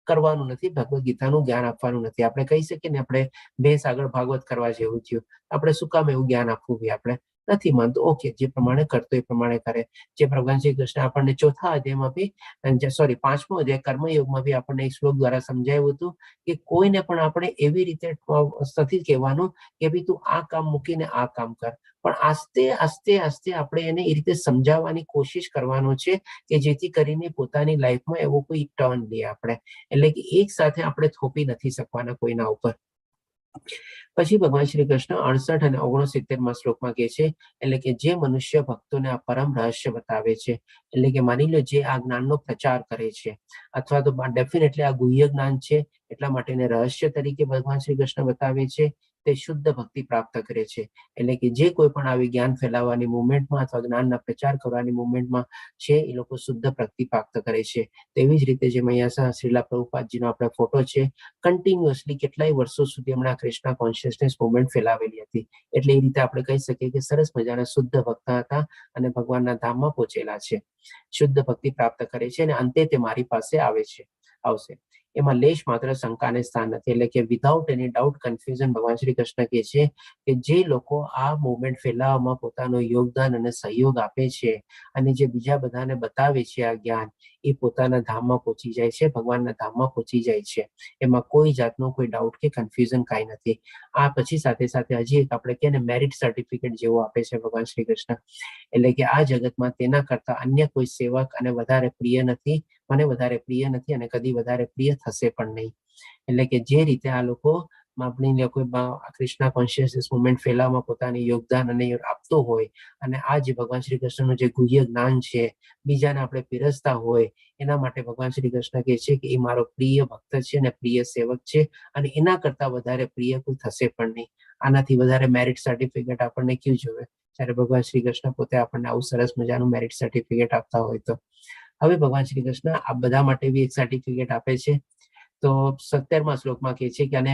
કરવાનું નથી, ભગવદ્ ગીતાનું જ્ઞાન આપવાનું નથી. આપણે કહી શકીએ ને આપણે ભેંસ આગળ ભાગવત કરવા જેવું થયું, આપણે શું કામ એવું જ્ઞાન આપવું? આપણે નથી માનતો, ઓકે, જે પ્રમાણે કરતો એ પ્રમાણે કરે. જે ભગવાન શ્રી કૃષ્ણ આપણને 4થા અધ્યાયમાં બી, સોરી 5મો અધ્યાય કર્મયોગમાં બી આપણને એક શ્લોક દ્વારા સમજાવ્યું હતું કે કોઈને પણ આપણે એવી રીતે નથી કહેવાનું કે ભાઈ તું આ કામ મૂકીને આ કામ કર, પણ આસ્તે આસ્તે આસ્તે આપણે એને એ રીતે સમજાવવાની કોશિશ કરવાનો છે કે જેથી કરીને પોતાની લાઈફમાં એવો કોઈ ટર્ન લે આપણે. એટલે કે એક સાથે આપણે થોપી નથી શકવાના કોઈના ઉપર. પછી ભગવાન શ્રી કૃષ્ણ 68 અને 69માં શ્લોકમાં કહે છે એટલે કે જે મનુષ્ય ભક્તોને આ પરમ રહસ્ય બતાવે છે, એટલે કે માની લો જે આ જ્ઞાનનો પ્રચાર કરે છે, અથવા તો ડેફિનેટલી આ ગુહ્ય જ્ઞાન છે એટલા માટે એને રહસ્ય તરીકે ભગવાન શ્રી કૃષ્ણ બતાવે છે, તે શુદ્ધ ભક્તિ પ્રાપ્ત કરે છે. એટલે કે જે કોઈ પણ આવી જ્ઞાન ફેલાવવાની મુવમેન્ટમાં અથવા જ્ઞાનના પ્રચાર કરવાની મુવમેન્ટમાં છે એ લોકો શુદ્ધ ભક્તિ પ્રાપ્ત કરે છે. તેવી જ રીતે જેમ અહીંયા શ્રીલા પ્રભુપાદજીનો આપણે ફોટો છે, કન્ટિન્યુઅસલી કેટલાય વર્ષો સુધી હમણાં કૃષ્ણ કોન્શિયસનેસ મુવમેન્ટ ફેલાવેલી હતી. એટલે એ રીતે આપણે કહી શકીએ કે સરસ મજાના શુદ્ધ ભક્ત હતા અને ભગવાનના ધામમાં પહોંચેલા છે, શુદ્ધ ભક્તિ પ્રાપ્ત કરે છે અને અંતે તે મારી પાસે આવશે. એમાં લેશ માત્ર શંકાને સ્થાન નથી. એટલે કે વિધાઉટ એની ડાઉટ કન્ફ્યુઝન ભગવાન શ્રી કૃષ્ણ કહે છે કે જે લોકો આ મુવમેન્ટ ફેલાવવામાં પોતાનું યોગદાન અને સહયોગ આપે છે અને જે બીજા બધાને બતાવે છે આ જ્ઞાન, એ પોતાના ધામમાં પહોંચી જાય છે, ભગવાનના ધામમાં પહોંચી જાય છે. એમાં કોઈ જાતનો કોઈ ડાઉટ કે કન્ફ્યુઝન કાંઈ નથી. આ પછી સાથે સાથે હજી એક આપણે કહે ને મેરિટ સર્ટિફિકેટ જેવું આપે છે ભગવાન શ્રી કૃષ્ણ. એટલે કે આ જગતમાં તેના કરતા અન્ય કોઈ સેવક અને વધારે પ્રિય નથી, મને વધારે પ્રિય નથી અને કદી વધારે પ્રિય થશે પણ નહીં. એટલે કે જે રીતે આ લોકો આપણી કોઈ કૃષ્ણ કોન્શિયસનેસ મુવમેન્ટ ફેલાવવામાં પોતાની યોગદાન અને આપતો હોય અને આ જે ભગવાન શ્રી કૃષ્ણનું જે ગુહ્ય જ્ઞાન છે બીજાને આપણે પીરસતા હોય, એના માટે ભગવાન શ્રી કૃષ્ણ કહે છે કે એ મારો પ્રિય ભક્ત છે અને પ્રિય સેવક છે અને એના કરતા વધારે પ્રિય કોઈ થશે પણ નહીં. આનાથી વધારે મેરિટ સર્ટિફિકેટ આપણને ક્યું જોવે, જ્યારે ભગવાન શ્રી કૃષ્ણ પોતે આપણને આવું સરસ મજાનું મેરિટ સર્ટિફિકેટ આપતા હોય તો. હવે ભગવાન શ્રી કૃષ્ણ આ બધા માટે બી એક સર્ટિફિકેટ આપે છે. તો 17મા શ્લોકમાં કહે છે કે અને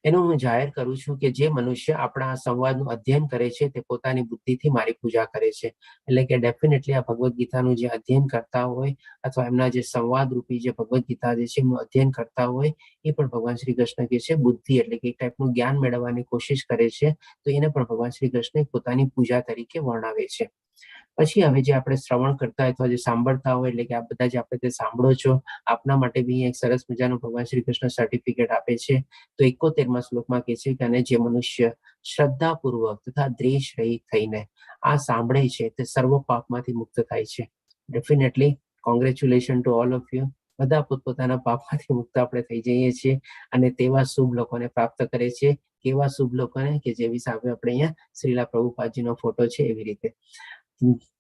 એનું હું જાહેર કરું છું કે જે મનુષ્ય આપણા સંવાદનું અધ્યયન કરે છે તે પોતાની બુદ્ધિથી મારી પૂજા કરે છે. એટલે કે ડેફિનેટલી આ ભગવદ્ ગીતાનું જે અધ્યયન કરતા હોય અથવા એમના જે સંવાદ રૂપી જે ભગવદ્ ગીતા જે છે એમનું અધ્યયન કરતા હોય એ પણ ભગવાન શ્રી કૃષ્ણ કહે છે બુદ્ધિ એટલે કે એક ટાઈપનું જ્ઞાન મેળવવાની કોશિશ કરે છે, તો એને પણ ભગવાન શ્રી કૃષ્ણ પોતાની પૂજા તરીકે વર્ણવે છે. પછી હવે જે આપણે શ્રવણ કરતા હોય અથવા જે સાંભળતા હોય, એટલે કે આ બધા જે આપણે તે સાંભળો છો, આપના માટે બી એક સરસ મજાનું ભગવાન શ્રી કૃષ્ણ સર્ટિફિકેટ આપે છે. તો 71મા શ્લોકમાં કહે છે કે અને જે મનુષ્ય શ્રદ્ધાપૂર્વક તથા દ્વેષ રહિત થઈને આ સાંભળે છે તે સર્વ પાપમાંથી મુક્ત થાય છે. Definitely congratulation to all of you. બધા પોતપોતાના પાપમાંથી મુક્ત આપણે થઈ જઈએ છીએ અને તેવા શુભ લોકોને પ્રાપ્ત કરે છે. કેવા શુભ લોકોને કે જેવી સામે આપણે અહીંયા શ્રીલા પ્રભુપાદજીનો ફોટો છે એવી રીતે,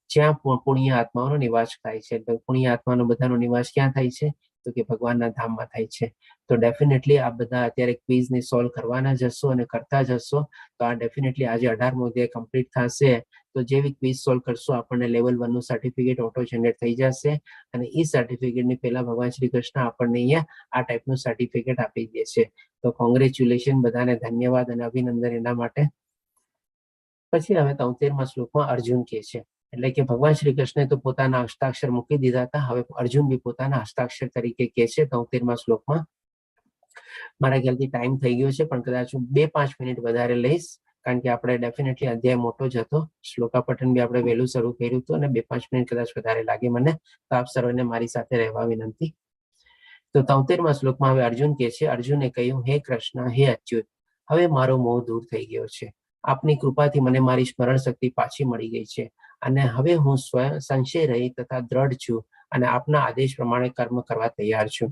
જ્યાં પુણ્ય આત્માઓનો નિવાસ થાય છે. તો પુણ્ય આત્માનો બધાનો નિવાસ ક્યાં થાય છે? તો કે ભગવાનના ધામમાં થાય છે. તો ડેફિનેટલી આ બધા અત્યારે ક્વિઝને સોલ્વ કરવાના જશો અને કરતા જશો તો આ ડેફિનેટલી આજે 18મો અધ્યાય કમ્પ્લીટ થશે. તો જેવી ક્વિઝ સોલ્વ કરશો આપણને લેવલ 1 નું સર્ટિફિકેટ ઓટો જનરેટ થઈ જશે અને એ સર્ટિફિકેટની પહેલા ભગવાન શ્રી કૃષ્ણ આપણને અહીંયા આ ટાઈપનું સર્ટિફિકેટ આપી દે છે. તો કોંગ્રેચ્યુલેશન, બધાને ધન્યવાદ અને અભિનંદન એના માટે. પછી હવે 73મા શ્લોકમાં અર્જુન કહે છે, એટલે કે ભગવાન શ્રી કૃષ્ણે તો પોતાના હસ્તાક્ષર મૂકી દીધા હતા, હવે અર્જુન બી પોતાના હસ્તાક્ષર તરીકે કહે છે 73મા શ્લોકમાં. મારા ખ્યાલથી ટાઈમ થઈ ગયો છે પણ કદાચ હું 2-5 મિનિટ વધારે લઈશ, કારણ કે આપણે ડેફિનેટલી અધ્યાય મોટો જ હતો. શ્લોકાપઠન બી આપણે વહેલું શરૂ કર્યું હતું અને 2-5 મિનિટ કદાચ વધારે લાગે મને. તો આપ સર્વને મારી સાથે રહેવા વિનંતી. તો 73મા શ્લોકમાં હવે અર્જુન કહે છે, અર્જુને કહ્યું, હે કૃષ્ણ, હે અચ્યુત, હવે મારો મોહ દૂર થઈ ગયો છે. આપની કૃપાથી મને મારી સ્મરણ શક્તિ પાછી મળી ગઈ છે અને હવે હું સંશય રહી તથા દ્રઢ છું અને આપના આદેશ પ્રમાણે કર્મ કરવા તૈયાર છું.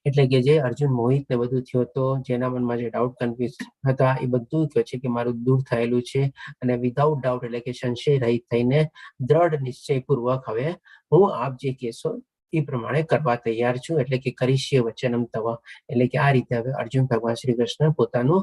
એટલે કે જે અર્જુન મોહિત ને બધું થયો હતો, જેના મનમાં જે ડાઉટ કન્ફ્યુઝ હતા એ બધું કહે છે કે મારું દૂર થયેલું છે અને વિધાઉટ ડાઉટ એટલે કે સંશય રહિત થઈને દ્રઢ નિશ્ચયપૂર્વક હવે હું આપ જે કહેશો એ પ્રમાણે કરવા તૈયાર છું. એટલે કે કરીશ્ય વચનમ તવ, એટલે કે આ રીતે હવે અર્જુન ભગવાન શ્રી કૃષ્ણ પોતાનું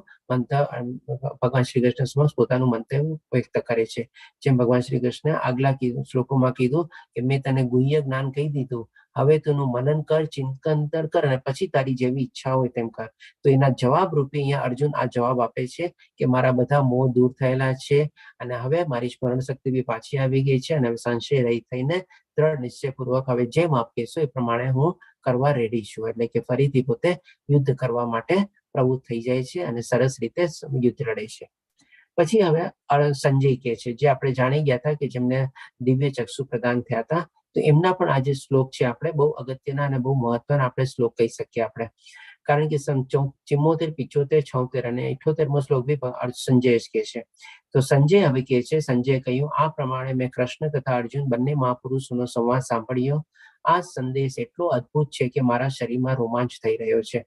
ભગવાન શ્રી કૃષ્ણ સમક્ષ પોતાનું મંતવ્ય વ્યક્ત કરે છે. જેમ ભગવાન શ્રી કૃષ્ણ આગલા શ્લોકોમાં કીધું કે મેં તને ગુહ્ય જ્ઞાન કહી દીધું, હવે તેનું મનન કર, ચિંતન કર અને પછી તારી જેવી ઈચ્છા હોય તેમ કર. તો એના જવાબ રૂપે અહીંયા અર્જુન આ જવાબ આપે છે કે મારા બધા મોહ દૂર થયેલા છે અને હવે મારી સ્મરણ શક્તિ બી પાછી આવી ગઈ છે અને સંશય રહિત થઈને દ્રઢ નિશ્ચયપૂર્વક હવે જેમ આપ કહેશો એ પ્રમાણે હું કરવા રેડી છું. એટલે કે ફરીથી પોતે યુદ્ધ કરવા માટે પ્રવૃત્ત થઈ જાય છે અને સરસ રીતે યુદ્ધ લડે છે. પછી હવે સંજય કહે છે, જે આપણે જાણી ગયા હતા કે જેમને દિવ્ય ચક્ષુ પ્રદાન થયા હતા, તો એમના પણ આ જે શ્લોક છે આપણે બહુ અગત્યના અને બહુ મહત્વના આપણે શ્લોક કહી શકીએ આપણે, કારણ કે 74, 75, 76 અને 78મો શ્લોક બી સંજય જ કહે છે. તો સંજય હવે કહે છે, સંજય કહ્યું, આ પ્રમાણે મેં કૃષ્ણ તથા અર્જુન બંને મહાપુરુષોનો સંવાદ સાંભળ્યો. આ સંદેશ એટલો અદ્ભુત છે કે મારા શરીરમાં રોમાંચ થઈ રહ્યો છે.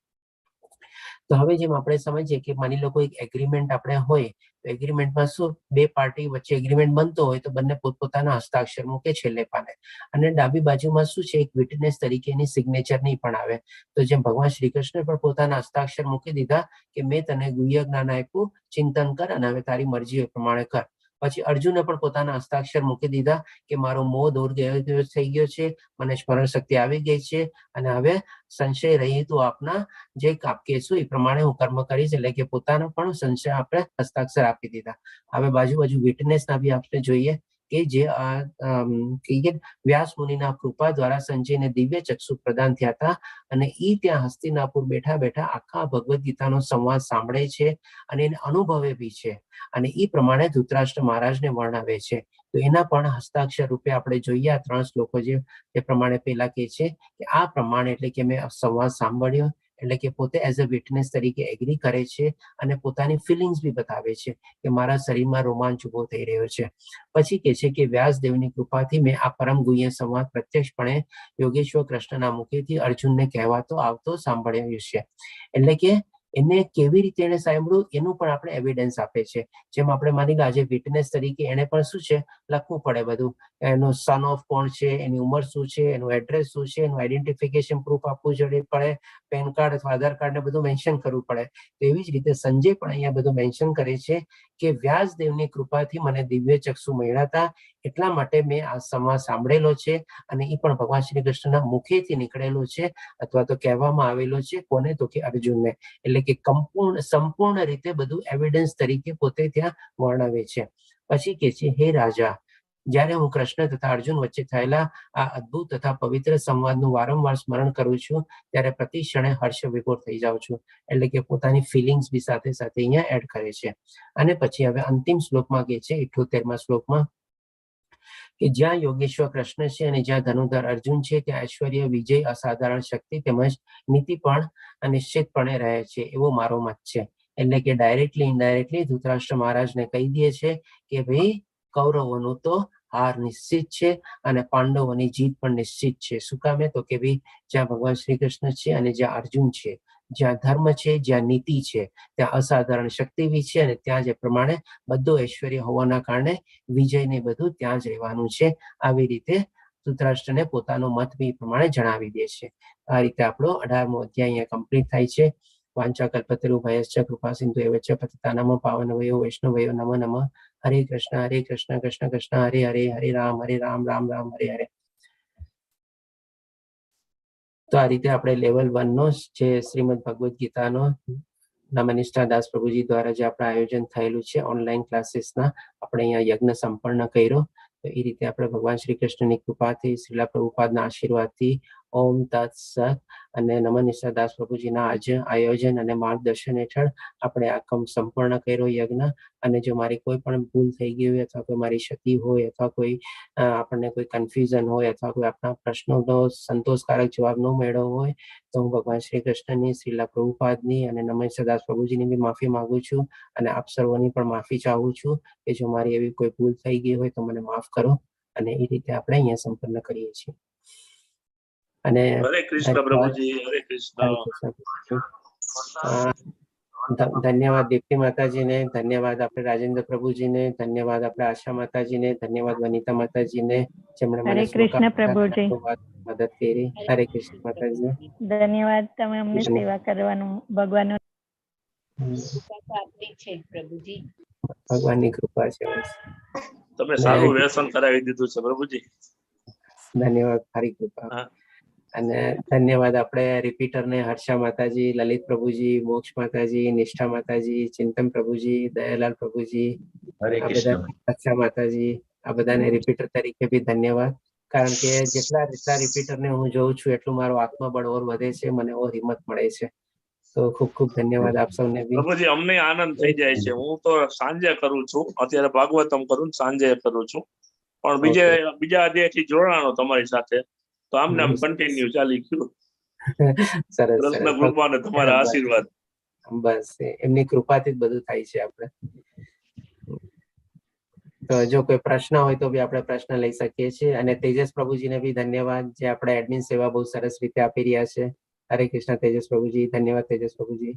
તો હવે જેમ આપણે સમજીએ કે માની લો કોઈ એગ્રીમેન્ટ આપણે હોય તો એગ્રીમેન્ટમાં શું, બે પાર્ટી વચ્ચે એગ્રીમેન્ટ બનતો હોય તો બંને પોતપોતાના હસ્તાક્ષર મૂકે છેલ્લે પાને અને ડાબી બાજુમાં શું છે, એક વિટનેસ તરીકેની સિગ્નેચર નહીં પણ આવે. તો જેમ ભગવાન શ્રી કૃષ્ણ પણ પોતાના હસ્તાક્ષર મૂકી દીધા કે મેં તને ગુહ્ય જ્ઞાન આપ્યું, ચિંતન કર અને હવે તારી મરજી એ પ્રમાણે કર. પછી અર્જુને પણ પોતાના હસ્તાક્ષર મૂકી દીધા કે મારો મોહ દૂર થઈ ગયો છે, મને સ્મરણ શક્તિ આવી ગઈ છે અને હવે સંશય રહી તો આપના જે આપ કહેશું એ પ્રમાણે હું કર્મ કરીશ. એટલે કે પોતાનો પણ સંશય આપણે હસ્તાક્ષર આપી દીધા. હવે બાજુ વિટનેસના બી આપણે જોઈએ કે જે વ્યાસ મુનિના કૃપા દ્વારા સંજયને દિવ્ય ચક્ષુ પ્રદાન થયા હતા અને એ ત્યાં હસ્તિનાપુર બેઠા બેઠા આખા ભગવદ્ ગીતાનો સંવાદ સાંભળે છે અને એને અનુભવે બી છે અને એ પ્રમાણે ધૃતરાષ્ટ્ર મહારાજને વર્ણવે છે. તો એના પણ હસ્તાક્ષર રૂપે આપણે જોઈએ આ 3 શ્લોકો જે પ્રમાણે પેલા કહે છે કે આ પ્રમાણે, એટલે કે મેં સંવાદ સાંભળ્યો, એટલે કે પોતે એઝ અ વિટનેસ તરીકે એગ્રી કરે છે અને પોતાની ફિલિંગ્સ બી બતાવે છે કે મારા શરીરમાં રોમાંચ ઉભો થઈ રહ્યો છે. પછી કહે છે કે વ્યાસદેવની કૃપાથી મેં આ પરમ ગુહ્ય સંવાદ પ્રત્યક્ષપણે યોગેશ્વર કૃષ્ણના મુખેથી અર્જુનને કહેવાતો આવતો સાંભળ્યો છે. એટલે કે એને કેવી રીતે એને સાંભળ્યું એનું પણ આપણે એવિડન્સ આપે છે. જેમ આપણે માની લો આજે વિટનેસ તરીકે એને પણ શું છે, લખવું પડે બધું, એનું સન ઓફ કોણ છે, એની ઉંમર શું છે, એનું એડ્રેસ શું છે, એનું આઈડેન્ટિફિકેશન પ્રૂફ આપવું પડે, પેન કાર્ડ અથવા આધાર કાર્ડ ને બધું મેન્શન કરવું પડે. તો એવી જ રીતે સંજય પણ અહીંયા બધું મેન્શન કરે છે કે વ્યાસદેવની કૃપાથી મને દિવ્ય ચક્ષુ મળ્યા હતા, એટલા માટે મેં આ સંવાદ સાંભળેલો છે અને એ પણ ભગવાન શ્રી કૃષ્ણના મુખેથી નીકળેલો છે અથવા તો કહેવામાં આવેલો છે. કોને? તો કે અર્જુનને. એટલે કે સંપૂર્ણ રીતે બધું એવિડન્સ તરીકે પોતે ત્યાં વર્ણવે છે. પછી કે છે, હે રાજા, જ્યારે હું કૃષ્ણ તથા અર્જુન વચ્ચે થયેલા આ અદ્ભુત તથા પવિત્ર સંવાદનું વારંવાર સ્મરણ કરું છું ત્યારે પ્રતિ ક્ષણે હર્ષ વિભોર થઈ જાઉં છું. એટલે કે પોતાની ફિલિંગ્સ બી સાથે સાથે અહીંયા એડ કરે છે. અને પછી હવે અંતિમ શ્લોકમાં કહે છે 78મા શ્લોકમાં કે જ્યાં યોગેશ્વર કૃષ્ણ છે અને જ્યાં ધનુધર અર્જુન છે ત્યાં ઐશ્વર્ય, વિજય, અસાધારણ શક્તિ તેમજ નીતિ પણ નિશ્ચિતપણે રહે છે એવો મારો મત છે. એટલે કે ડાયરેક્ટલી ઇનડાયરેક્ટલી ધૃતરાષ્ટ્ર મહારાજને કહી દે છે કે ભાઈ કૌરવોનું તો હાર નિશ્ચિત છે અને પાંડવોની જીત પણ નિશ્ચિત છે. શું કામે? તો કે ભાઈ જ્યાં ભગવાન શ્રી કૃષ્ણ છે અને જ્યાં અર્જુન છે, જ્યાં ધર્મ છે, જ્યાં નીતિ છે, ત્યાં અસાધારણ શક્તિ બી છે અને ત્યાં જે પ્રમાણે બધું ઐશ્વર્ય હોવાના કારણે વિજય ને બધું ત્યાં જ રહેવાનું છે. આવી રીતે ધૃતરાષ્ટ્રને પોતાનો મત બી પ્રમાણે જણાવી દે છે. આ રીતે આપણો 18મો અધ્યાય અહીંયા કમ્પ્લીટ થાય છે. વાંચાકલ્પતરુભ્યશ્ચ કૃપા સિંધુ એવ ચ પતિતાનાં પાવનભ્યો વૈષ્ણવયો નમઃ નમઃ. હરે કૃષ્ણ કૃષ્ણ કૃષ્ણ હરે હરે, હરે રામ રામ રામ હરે હરે. તો આ રીતે આપણે લેવલ 1 નો જે શ્રીમદ ભગવદ્ ગીતાનો નમનિષ્ઠા દાસ પ્રભુજી દ્વારા જે આપણે આયોજન થયેલું છે ઓનલાઈન ક્લાસીસના, આપણે અહીંયા યજ્ઞ સંપન્ન કર્યો. તો એ રીતે આપણે ભગવાન શ્રી કૃષ્ણની કૃપાથી, શ્રીલા પ્રભુપાદના આશીર્વાદથી ઓમ તત્સત અને નમનિષ્ઠા દાસ પ્રભુજીના આયોજન અને માર્ગદર્શન હેઠળ આપણે આ સંપૂર્ણ કર્યો યજ્ઞ. અને જો મારી કોઈ પણ ભૂલ થઈ ગઈ હોય અથવા કોઈ મારી ક્ષતિ હોય અથવા કોઈ આપણને કોઈ કન્ફ્યુઝન હોય અથવા કોઈ આપણા પ્રશ્નોનો સંતોષકારક જવાબ ન મેળવ્યો હોય તો હું ભગવાન શ્રી કૃષ્ણની, શ્રીલા પ્રભુપાદની અને નમનિષ્ઠા દાસ પ્રભુજીની બી માફી માંગુ છું અને આપ સર્વની પણ માફી ચાહું છું કે જો મારી એવી કોઈ ભૂલ થઈ ગઈ હોય તો મને માફ કરો. અને એ રીતે આપણે અહીંયા સંપન્ન કરીએ છીએ. અને હરે કૃષ્ણ પ્રભુજી, હરે કૃષ્ણ. ધન્યવાદ દીપ્તિ માતાજીને, ધન્યવાદ આપણે રાજેન્દ્ર પ્રભુજીને, ધન્યવાદ આપણે આશા માતાજીને, ધન્યવાદ વનિતા માતાજીને જેમણે મને કૃષ્ણ પ્રભુજી મદદ કરી. હરે કૃષ્ણ માતાજી, ધન્યવાદ. તમે અમને સેવા કરવાનું ભગવાન પ્રભુજી, ભગવાનની કૃપા છે. તમે સારું વ્યસન કરાવી દીધું છે પ્રભુજી. ધન્યવાદ, સારી કૃપા. અને ધન્યવાદ આપણે રિપીટરને હર્ષા માતાજી, લલિત પ્રભુજી, મોક્ષ માતાજી, નિષ્ઠા માતાજી, ચિંતન પ્રભુજી, દયાલાલ પ્રભુજી, આ બધા હર્ષા માતાજી, આ બધાને રિપીટર તરીકે બી ધન્યવાદ. કારણ કે જેટલા રિપીટરને હું જોઉં છું એટલું મારો આત્મબળ ઓર વધે છે, મને ઓર હિંમત મળે છે. તો ખૂબ ખૂબ ધન્યવાદ આપ સૌને બી. પ્રભુજી અમને આનંદ થઈ જાય છે. હું તો સાંજે કરું છું, અત્યારે ભાગવતમ કરું, સાંજે કરું છું, પણ બીજા અધ્યાયથી જોડાણો તમારી સાથે, તો આમને આમ કન્ટિન્યુ ચાલી ગયું. સરસ, કૃષ્ણ કૃપા અને તમારા આશીર્વાદ. બસ એમની કૃપાથી જ બધું થાય છે આપણે. તો જો કોઈ પ્રશ્ન હોય તો બી આપણે પ્રશ્ન લઈ શકીએ છીએ. અને તેજસ પ્રભુજીને બી ધન્યવાદ, જે આપણે એડમિન સેવા બહુ સરસ રીતે આપી રહ્યા છે. હરે કૃષ્ણ તેજસ પ્રભુજી, ધન્યવાદ તેજસ પ્રભુજી.